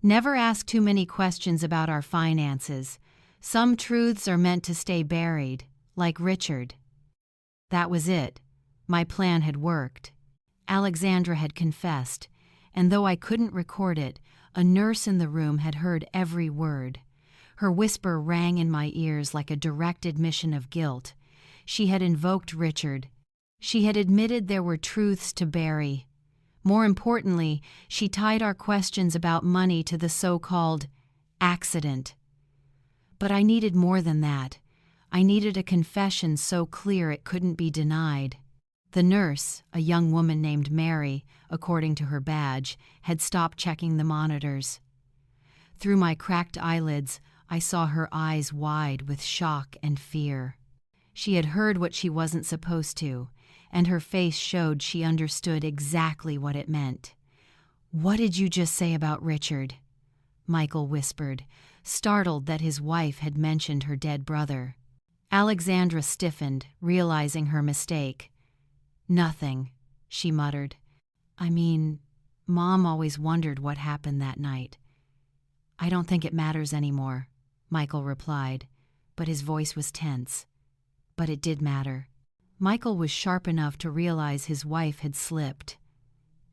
Never ask too many questions about our finances. Some truths are meant to stay buried, like Richard." That was it. My plan had worked. Alexandra had confessed, and though I couldn't record it, a nurse in the room had heard every word. Her whisper rang in my ears like a direct admission of guilt. She had invoked Richard. She had admitted there were truths to bury. More importantly, she tied our questions about money to the so-called accident. But I needed more than that. I needed a confession so clear it couldn't be denied. The nurse, a young woman named Mary, according to her badge, had stopped checking the monitors. Through my cracked eyelids, I saw her eyes wide with shock and fear. She had heard what she wasn't supposed to, and her face showed she understood exactly what it meant. "What did you just say about Richard?" Michael whispered, startled that his wife had mentioned her dead brother. Alexandra stiffened, realizing her mistake. "Nothing," she muttered. "I mean, Mom always wondered what happened that night." "I don't think it matters anymore," Michael replied, but his voice was tense. But it did matter. Michael was sharp enough to realize his wife had slipped.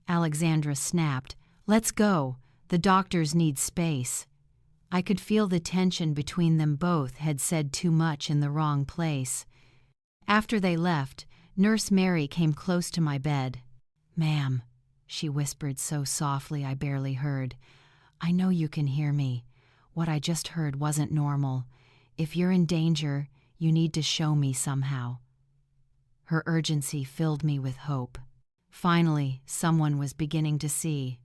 Alexandra snapped, "Let's go. The doctors need space." I could feel the tension between them both had said too much in the wrong place. After they left, Nurse Mary came close to my bed. "Ma'am," she whispered so softly I barely heard, "I know you can hear me. What I just heard wasn't normal. If you're in danger, you need to show me somehow." Her urgency filled me with hope. Finally, someone was beginning to see.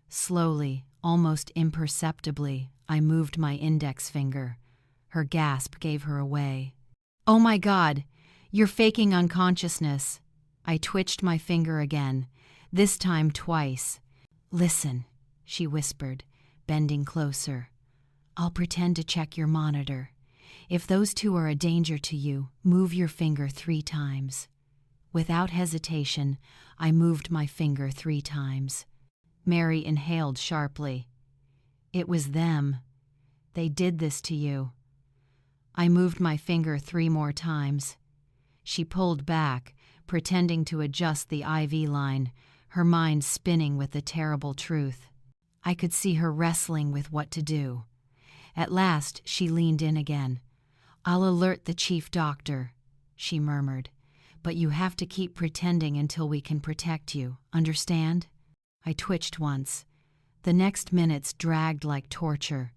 Slowly, almost imperceptibly, I moved my index finger. Her gasp gave her away. "Oh my God, you're faking unconsciousness." I twitched my finger again, this time twice. "Listen," she whispered, bending closer. "I'll pretend to check your monitor. If those two are a danger to you, move your finger 3 times. Without hesitation, I moved my finger 3 times. Mary inhaled sharply. "It was them. They did this to you." I moved my finger 3 more times. She pulled back, pretending to adjust the IV line, her mind spinning with the terrible truth. I could see her wrestling with what to do. At last, she leaned in again. "I'll alert the chief doctor," she murmured. "But you have to keep pretending until we can protect you, understand?" I twitched once. The next minutes dragged like torture.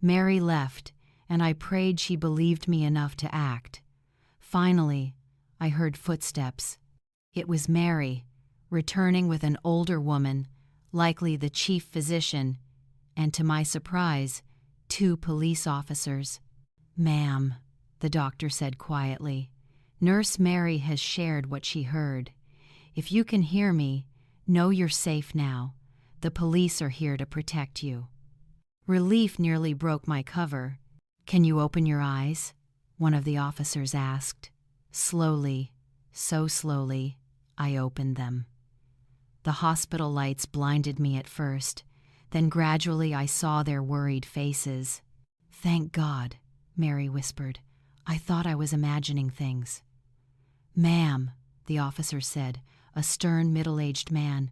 Mary left, and I prayed she believed me enough to act. Finally, I heard footsteps. It was Mary, returning with an older woman, likely the chief physician, and to my surprise, 2 police officers. "Ma'am," the doctor said quietly, "Nurse Mary has shared what she heard. If you can hear me, know you're safe now. The police are here to protect you." Relief nearly broke my cover. "Can you open your eyes?" one of the officers asked. Slowly, so slowly, I opened them. The hospital lights blinded me at first, then gradually I saw their worried faces. "Thank God," Mary whispered. "I thought I was imagining things." "Ma'am," the officer said, a stern middle-aged man,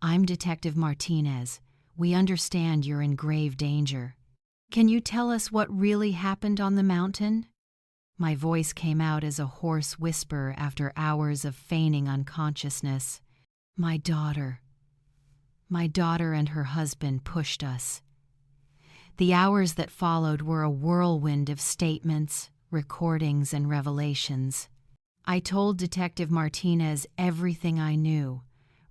"I'm Detective Martinez. We understand you're in grave danger. Can you tell us what really happened on the mountain?" My voice came out as a hoarse whisper after hours of feigning unconsciousness. My daughter and her husband pushed us." The hours that followed were a whirlwind of statements, recordings, and revelations. I told Detective Martinez everything I knew: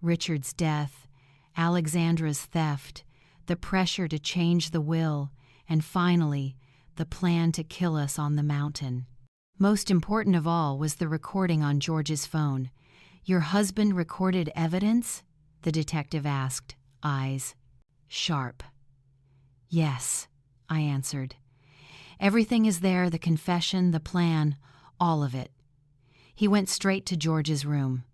Richard's death, Alexandra's theft, the pressure to change the will, and finally, the plan to kill us on the mountain. Most important of all was the recording on George's phone. "Your husband recorded evidence?" the detective asked, eyes sharp. "Yes," I answered. "Everything is there, the confession, the plan, all of it." He went straight to George's room.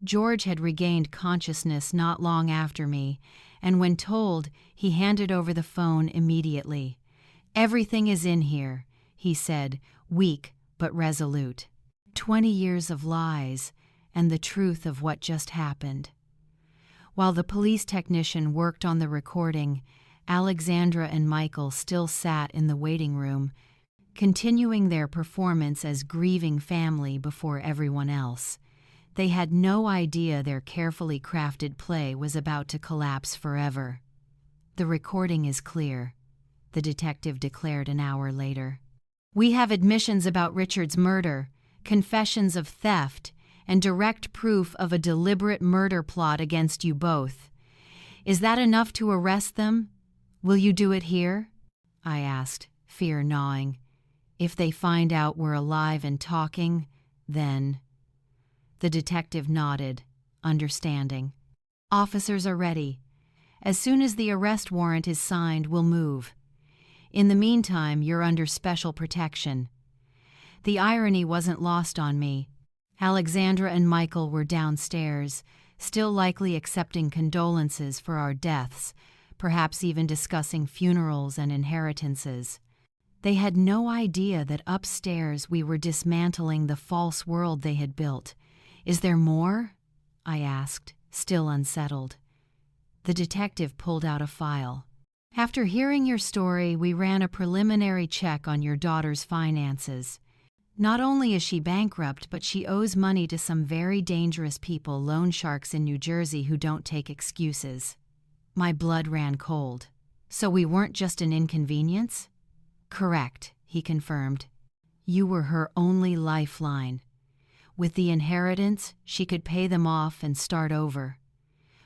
George had regained consciousness not long after me, and when told, he handed over the phone immediately. "Everything is in here," he said, weak but resolute. 20 years of lies, and the truth of what just happened. While the police technician worked on the recording, Alexandra and Michael still sat in the waiting room, continuing their performance as grieving family before everyone else. They had no idea their carefully crafted play was about to collapse forever. "The recording is clear," the detective declared an hour later. "We have admissions about Richard's murder, confessions of theft, and direct proof of a deliberate murder plot against you both. Is that enough to arrest them? Will you do it here?" I asked, fear gnawing. "If they find out we're alive and talking, then—" The detective nodded, understanding. "Officers are ready. As soon as the arrest warrant is signed, we'll move. In the meantime, you're under special protection." The irony wasn't lost on me. Alexandra and Michael were downstairs, still likely accepting condolences for our deaths, perhaps even discussing funerals and inheritances. They had no idea that upstairs we were dismantling the false world they had built. "Is there more?" I asked, still unsettled. The detective pulled out a file. "After hearing your story, we ran a preliminary check on your daughter's finances. Not only is she bankrupt, but she owes money to some very dangerous people, loan sharks in New Jersey who don't take excuses." My blood ran cold. "So we weren't just an inconvenience?" "Correct," he confirmed. "You were her only lifeline. With the inheritance, she could pay them off and start over.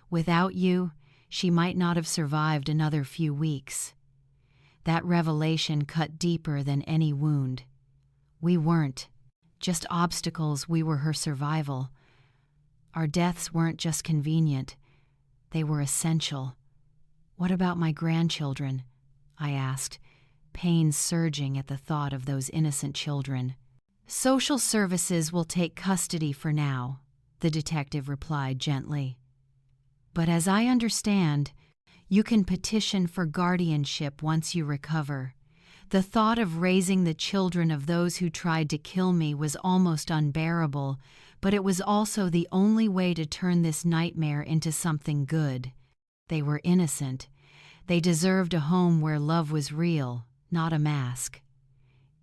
Without you, she might not have survived another few weeks." That revelation cut deeper than any wound. We weren't just obstacles, we were her survival. Our deaths weren't just convenient, they were essential. "What about my grandchildren?" I asked, pain surging at the thought of those innocent children. "Social services will take custody for now," the detective replied gently. "But as I understand, you can petition for guardianship once you recover." The thought of raising the children of those who tried to kill me was almost unbearable, but it was also the only way to turn this nightmare into something good. They were innocent. They deserved a home where love was real, not a mask.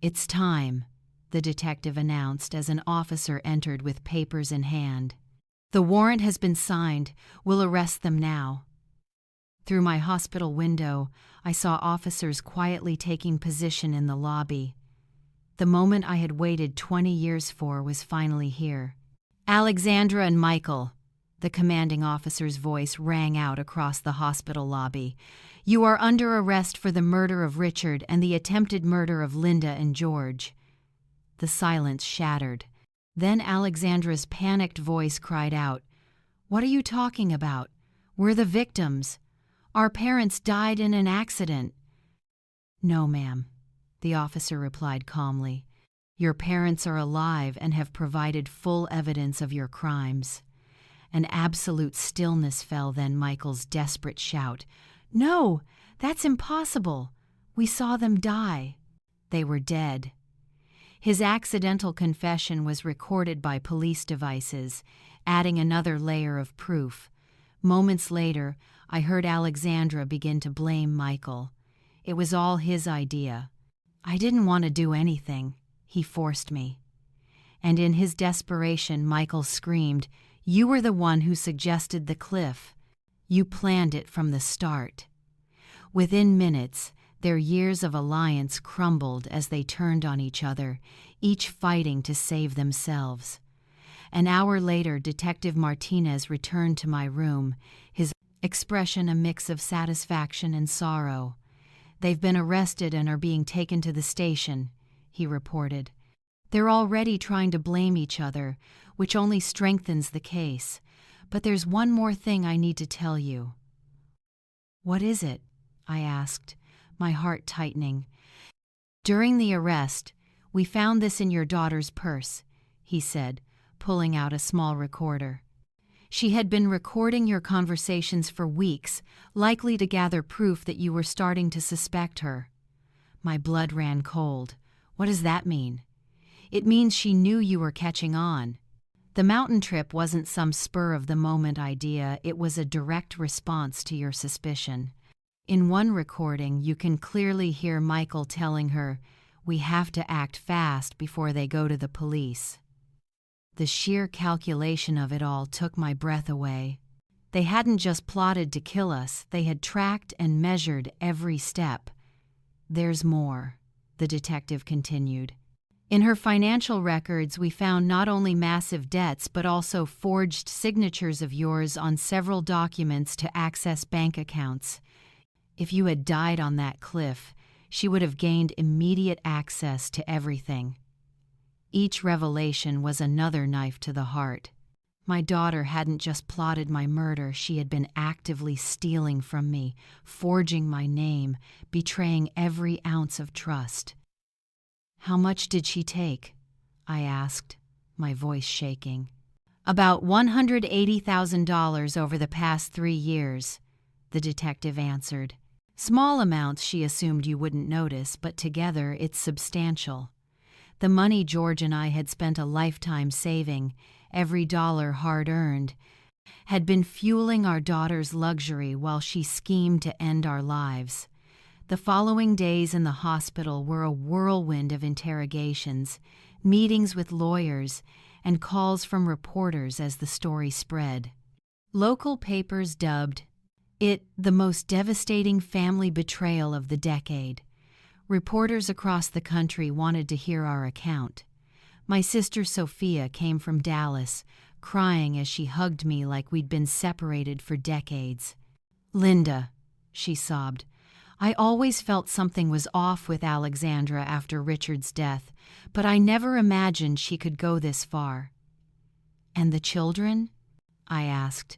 "It's time," the detective announced as an officer entered with papers in hand. "The warrant has been signed. We'll arrest them now." Through my hospital window, I saw officers quietly taking position in the lobby. The moment I had waited 20 years for was finally here. "Alexandra and Michael," the commanding officer's voice rang out across the hospital lobby. "You are under arrest for the murder of Richard and the attempted murder of Linda and George." The silence shattered. Then Alexandra's panicked voice cried out, "What are you talking about? We're the victims. Our parents died in an accident." "No, ma'am," the officer replied calmly. "Your parents are alive and have provided full evidence of your crimes." An absolute stillness fell, then Michael's desperate shout, "No, that's impossible. We saw them die." They were dead. His accidental confession was recorded by police devices, adding another layer of proof. Moments later, I heard Alexandra begin to blame Michael. It was all his idea. "I didn't want to do anything. He forced me." And in his desperation, Michael screamed, "You were the one who suggested the cliff. You planned it from the start." Within minutes, their years of alliance crumbled as they turned on each other, each fighting to save themselves. An hour later, Detective Martinez returned to my room, his expression a mix of satisfaction and sorrow. "They've been arrested and are being taken to the station," he reported. "They're already trying to blame each other, which only strengthens the case. But there's one more thing I need to tell you." "What is it?" I asked, my heart tightening. "During the arrest, we found this in your daughter's purse," he said, pulling out a small recorder. "She had been recording your conversations for weeks, likely to gather proof that you were starting to suspect her." My blood ran cold. "What does that mean?" "It means she knew you were catching on. The mountain trip wasn't some spur-of-the-moment idea, it was a direct response to your suspicion. In one recording, you can clearly hear Michael telling her, 'We have to act fast before they go to the police.'" The sheer calculation of it all took my breath away. They hadn't just plotted to kill us, they had tracked and measured every step. "There's more," the detective continued. "In her financial records, we found not only massive debts but also forged signatures of yours on several documents to access bank accounts. If you had died on that cliff, she would have gained immediate access to everything." Each revelation was another knife to the heart. My daughter hadn't just plotted my murder, she had been actively stealing from me, forging my name, betraying every ounce of trust. "How much did she take?" I asked, my voice shaking. "About $180,000 over the past 3 years, the detective answered. "Small amounts she assumed you wouldn't notice, but together it's substantial. The money George and I had spent a lifetime saving, every dollar hard-earned, had been fueling our daughter's luxury while she schemed to end our lives. The following days in the hospital were a whirlwind of interrogations, meetings with lawyers, and calls from reporters as the story spread. Local papers dubbed it the most devastating family betrayal of the decade. Reporters across the country wanted to hear our account. My sister Sophia came from Dallas, crying as she hugged me like we'd been separated for decades. "Linda," she sobbed, I always felt something was off with Alexandra after Richard's death, but I never imagined she could go this far. And the children? I asked,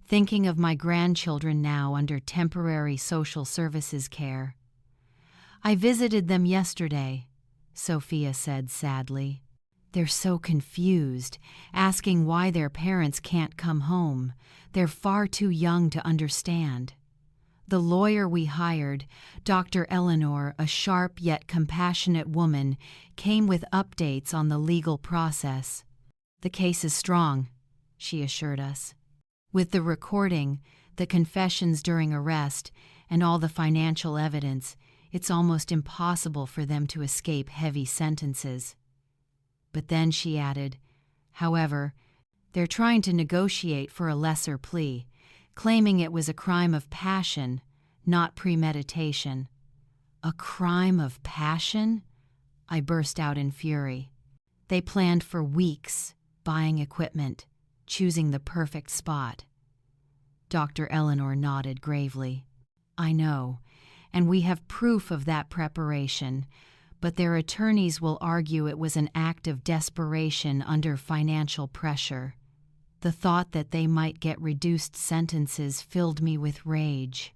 thinking of my grandchildren now under temporary social services care. I visited them yesterday, Sophia said sadly. They're so confused, asking why their parents can't come home. They're far too young to understand. The lawyer we hired, Dr. Eleanor, a sharp yet compassionate woman, came with updates on the legal process. The case is strong, she assured us. With the recording, the confessions during arrest, and all the financial evidence, it's almost impossible for them to escape heavy sentences. But then she added, however, they're trying to negotiate for a lesser plea, claiming it was a crime of passion, not premeditation. A crime of passion? I burst out in fury. They planned for weeks, buying equipment, choosing the perfect spot. Dr. Eleanor nodded gravely. I know, and we have proof of that preparation, but their attorneys will argue it was an act of desperation under financial pressure. The thought that they might get reduced sentences filled me with rage.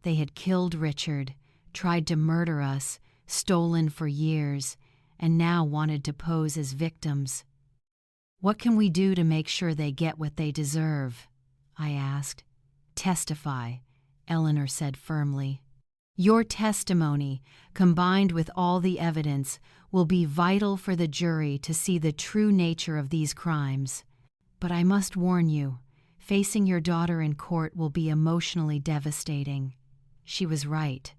They had killed Richard, tried to murder us, stolen for years, and now wanted to pose as victims. What can we do to make sure they get what they deserve? I asked. Testify, Eleanor said firmly. Your testimony, combined with all the evidence, will be vital for the jury to see the true nature of these crimes. But I must warn you, facing your daughter in court will be emotionally devastating. She was right.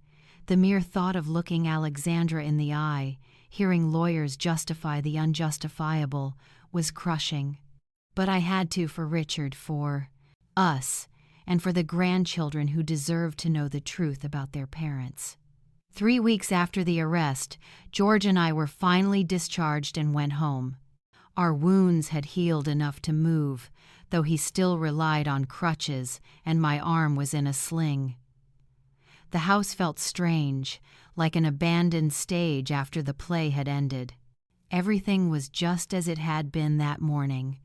The mere thought of looking Alexandra in the eye, hearing lawyers justify the unjustifiable, was crushing. But I had to for Richard, for us, and for the grandchildren who deserve to know the truth about their parents. 3 weeks after the arrest, George and I were finally discharged and went home. Our wounds had healed enough to move, though he still relied on crutches and my arm was in a sling. The house felt strange, like an abandoned stage after the play had ended. Everything was just as it had been that morning.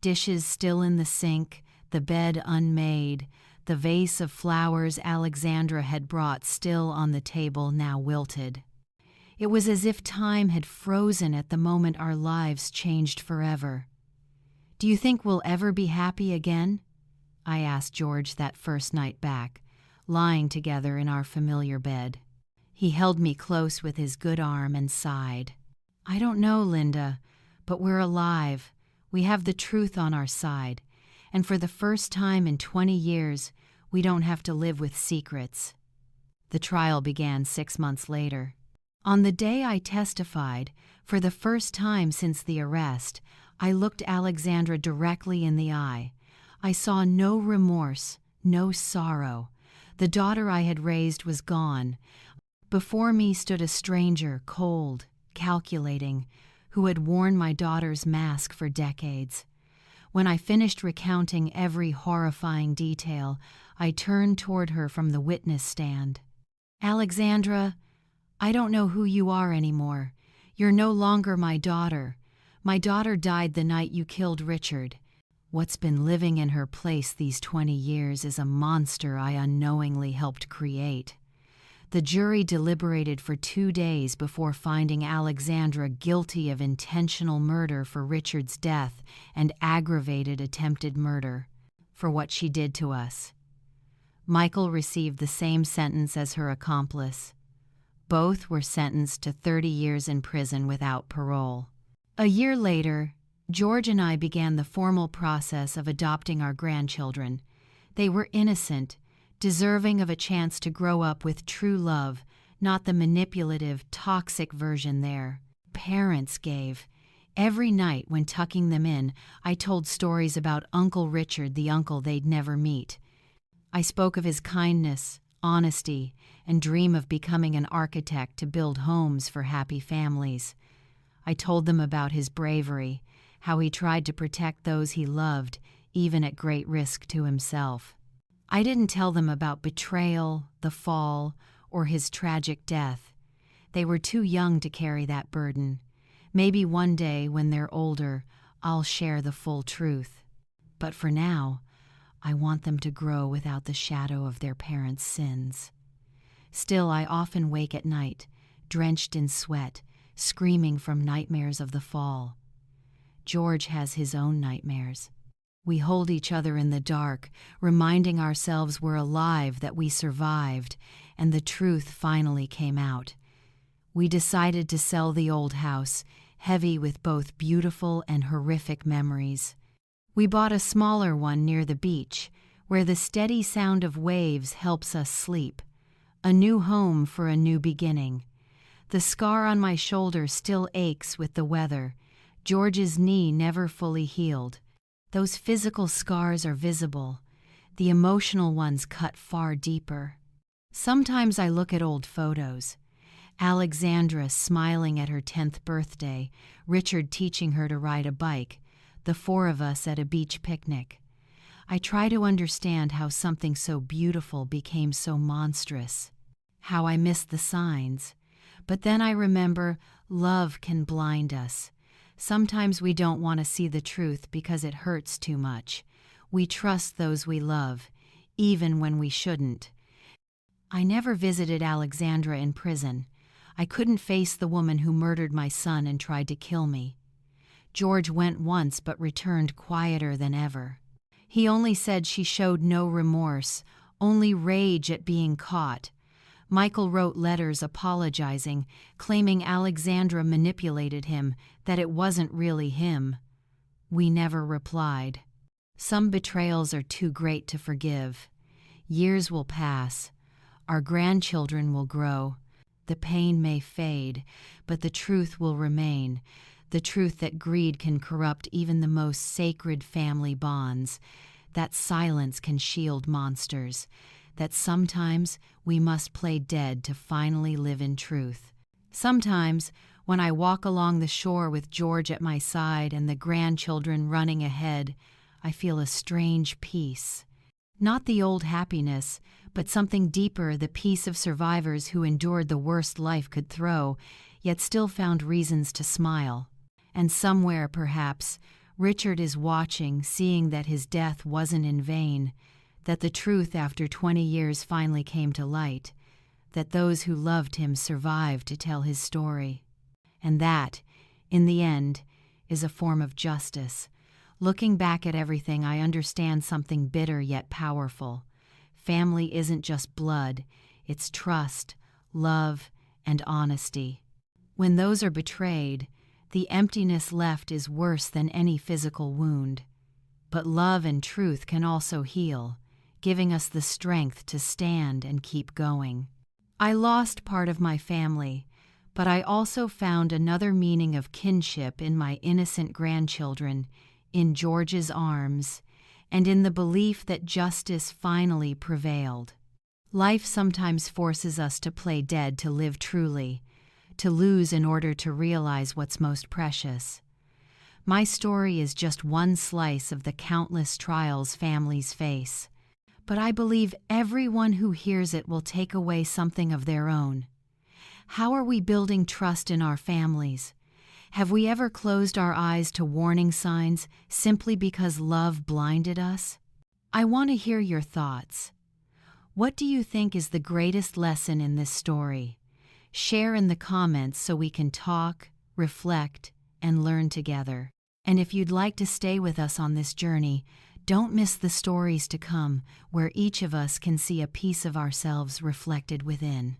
Dishes still in the sink, the bed unmade, the vase of flowers Alexandra had brought still on the table, now wilted. It was as if time had frozen at the moment our lives changed forever. Do you think we'll ever be happy again? I asked George that first night back, lying together in our familiar bed. He held me close with his good arm and sighed. I don't know, Linda, but we're alive. We have the truth on our side, and for the first time in 20 years, we don't have to live with secrets. The trial began 6 months later. On the day I testified, for the first time since the arrest, I looked Alexandra directly in the eye. I saw no remorse, no sorrow. The daughter I had raised was gone. Before me stood a stranger, cold, calculating, who had worn my daughter's mask for decades. When I finished recounting every horrifying detail, I turned toward her from the witness stand. Alexandra, I don't know who you are anymore. You're no longer my daughter. My daughter died the night you killed Richard. What's been living in her place these 20 years is a monster I unknowingly helped create. The jury deliberated for 2 days before finding Alexandra guilty of intentional murder for Richard's death and aggravated attempted murder for what she did to us. Michael received the same sentence as her accomplice. Both were sentenced to 30 years in prison without parole. A year later, George and I began the formal process of adopting our grandchildren. They were innocent, deserving of a chance to grow up with true love, not the manipulative, toxic version their parents gave. Every night when tucking them in, I told stories about Uncle Richard, the uncle they'd never meet. I spoke of his kindness, honesty, and dream of becoming an architect to build homes for happy families. I told them about his bravery, how he tried to protect those he loved, even at great risk to himself. I didn't tell them about betrayal, the fall, or his tragic death. They were too young to carry that burden. Maybe one day, when they're older, I'll share the full truth. But for now, I want them to grow without the shadow of their parents' sins. Still, I often wake at night, drenched in sweat, screaming from nightmares of the fall. George has his own nightmares. We hold each other in the dark, reminding ourselves we're alive, that we survived, and the truth finally came out. We decided to sell the old house, heavy with both beautiful and horrific memories. We bought a smaller one near the beach, where the steady sound of waves helps us sleep. A new home for a new beginning. The scar on my shoulder still aches with the weather. George's knee never fully healed. Those physical scars are visible. The emotional ones cut far deeper. Sometimes I look at old photos. Alexandra smiling at her 10th birthday, Richard teaching her to ride a bike, the four of us at a beach picnic. I try to understand how something so beautiful became so monstrous, how I missed the signs. But then I remember love can blind us. Sometimes we don't want to see the truth because it hurts too much. We trust those we love, even when we shouldn't. I never visited Alexandra in prison. I couldn't face the woman who murdered my son and tried to kill me. George went once but returned quieter than ever. He only said she showed no remorse, only rage at being caught. Michael wrote letters apologizing, claiming Alexandra manipulated him, that it wasn't really him. We never replied. Some betrayals are too great to forgive. Years will pass. Our grandchildren will grow. The pain may fade, but the truth will remain. The truth that greed can corrupt even the most sacred family bonds. That silence can shield monsters. That sometimes we must play dead to finally live in truth. Sometimes, when I walk along the shore with George at my side and the grandchildren running ahead, I feel a strange peace. Not the old happiness, but something deeper, the peace of survivors who endured the worst life could throw, yet still found reasons to smile. And somewhere, perhaps, Richard is watching, seeing that his death wasn't in vain, that the truth after 20 years finally came to light, that those who loved him survived to tell his story. And that, in the end, is a form of justice. Looking back at everything, I understand something bitter yet powerful. Family isn't just blood, it's trust, love, and honesty. When those are betrayed, the emptiness left is worse than any physical wound. But love and truth can also heal, giving us the strength to stand and keep going. I lost part of my family, but I also found another meaning of kinship in my innocent grandchildren, in George's arms, and in the belief that justice finally prevailed. Life sometimes forces us to play dead to live truly, to lose in order to realize what's most precious. My story is just one slice of the countless trials families face. But I believe everyone who hears it will take away something of their own. How are we building trust in our families? Have we ever closed our eyes to warning signs simply because love blinded us? I want to hear your thoughts. What do you think is the greatest lesson in this story? Share in the comments so we can talk, reflect, and learn together. And if you'd like to stay with us on this journey, don't miss the stories to come, where each of us can see a piece of ourselves reflected within.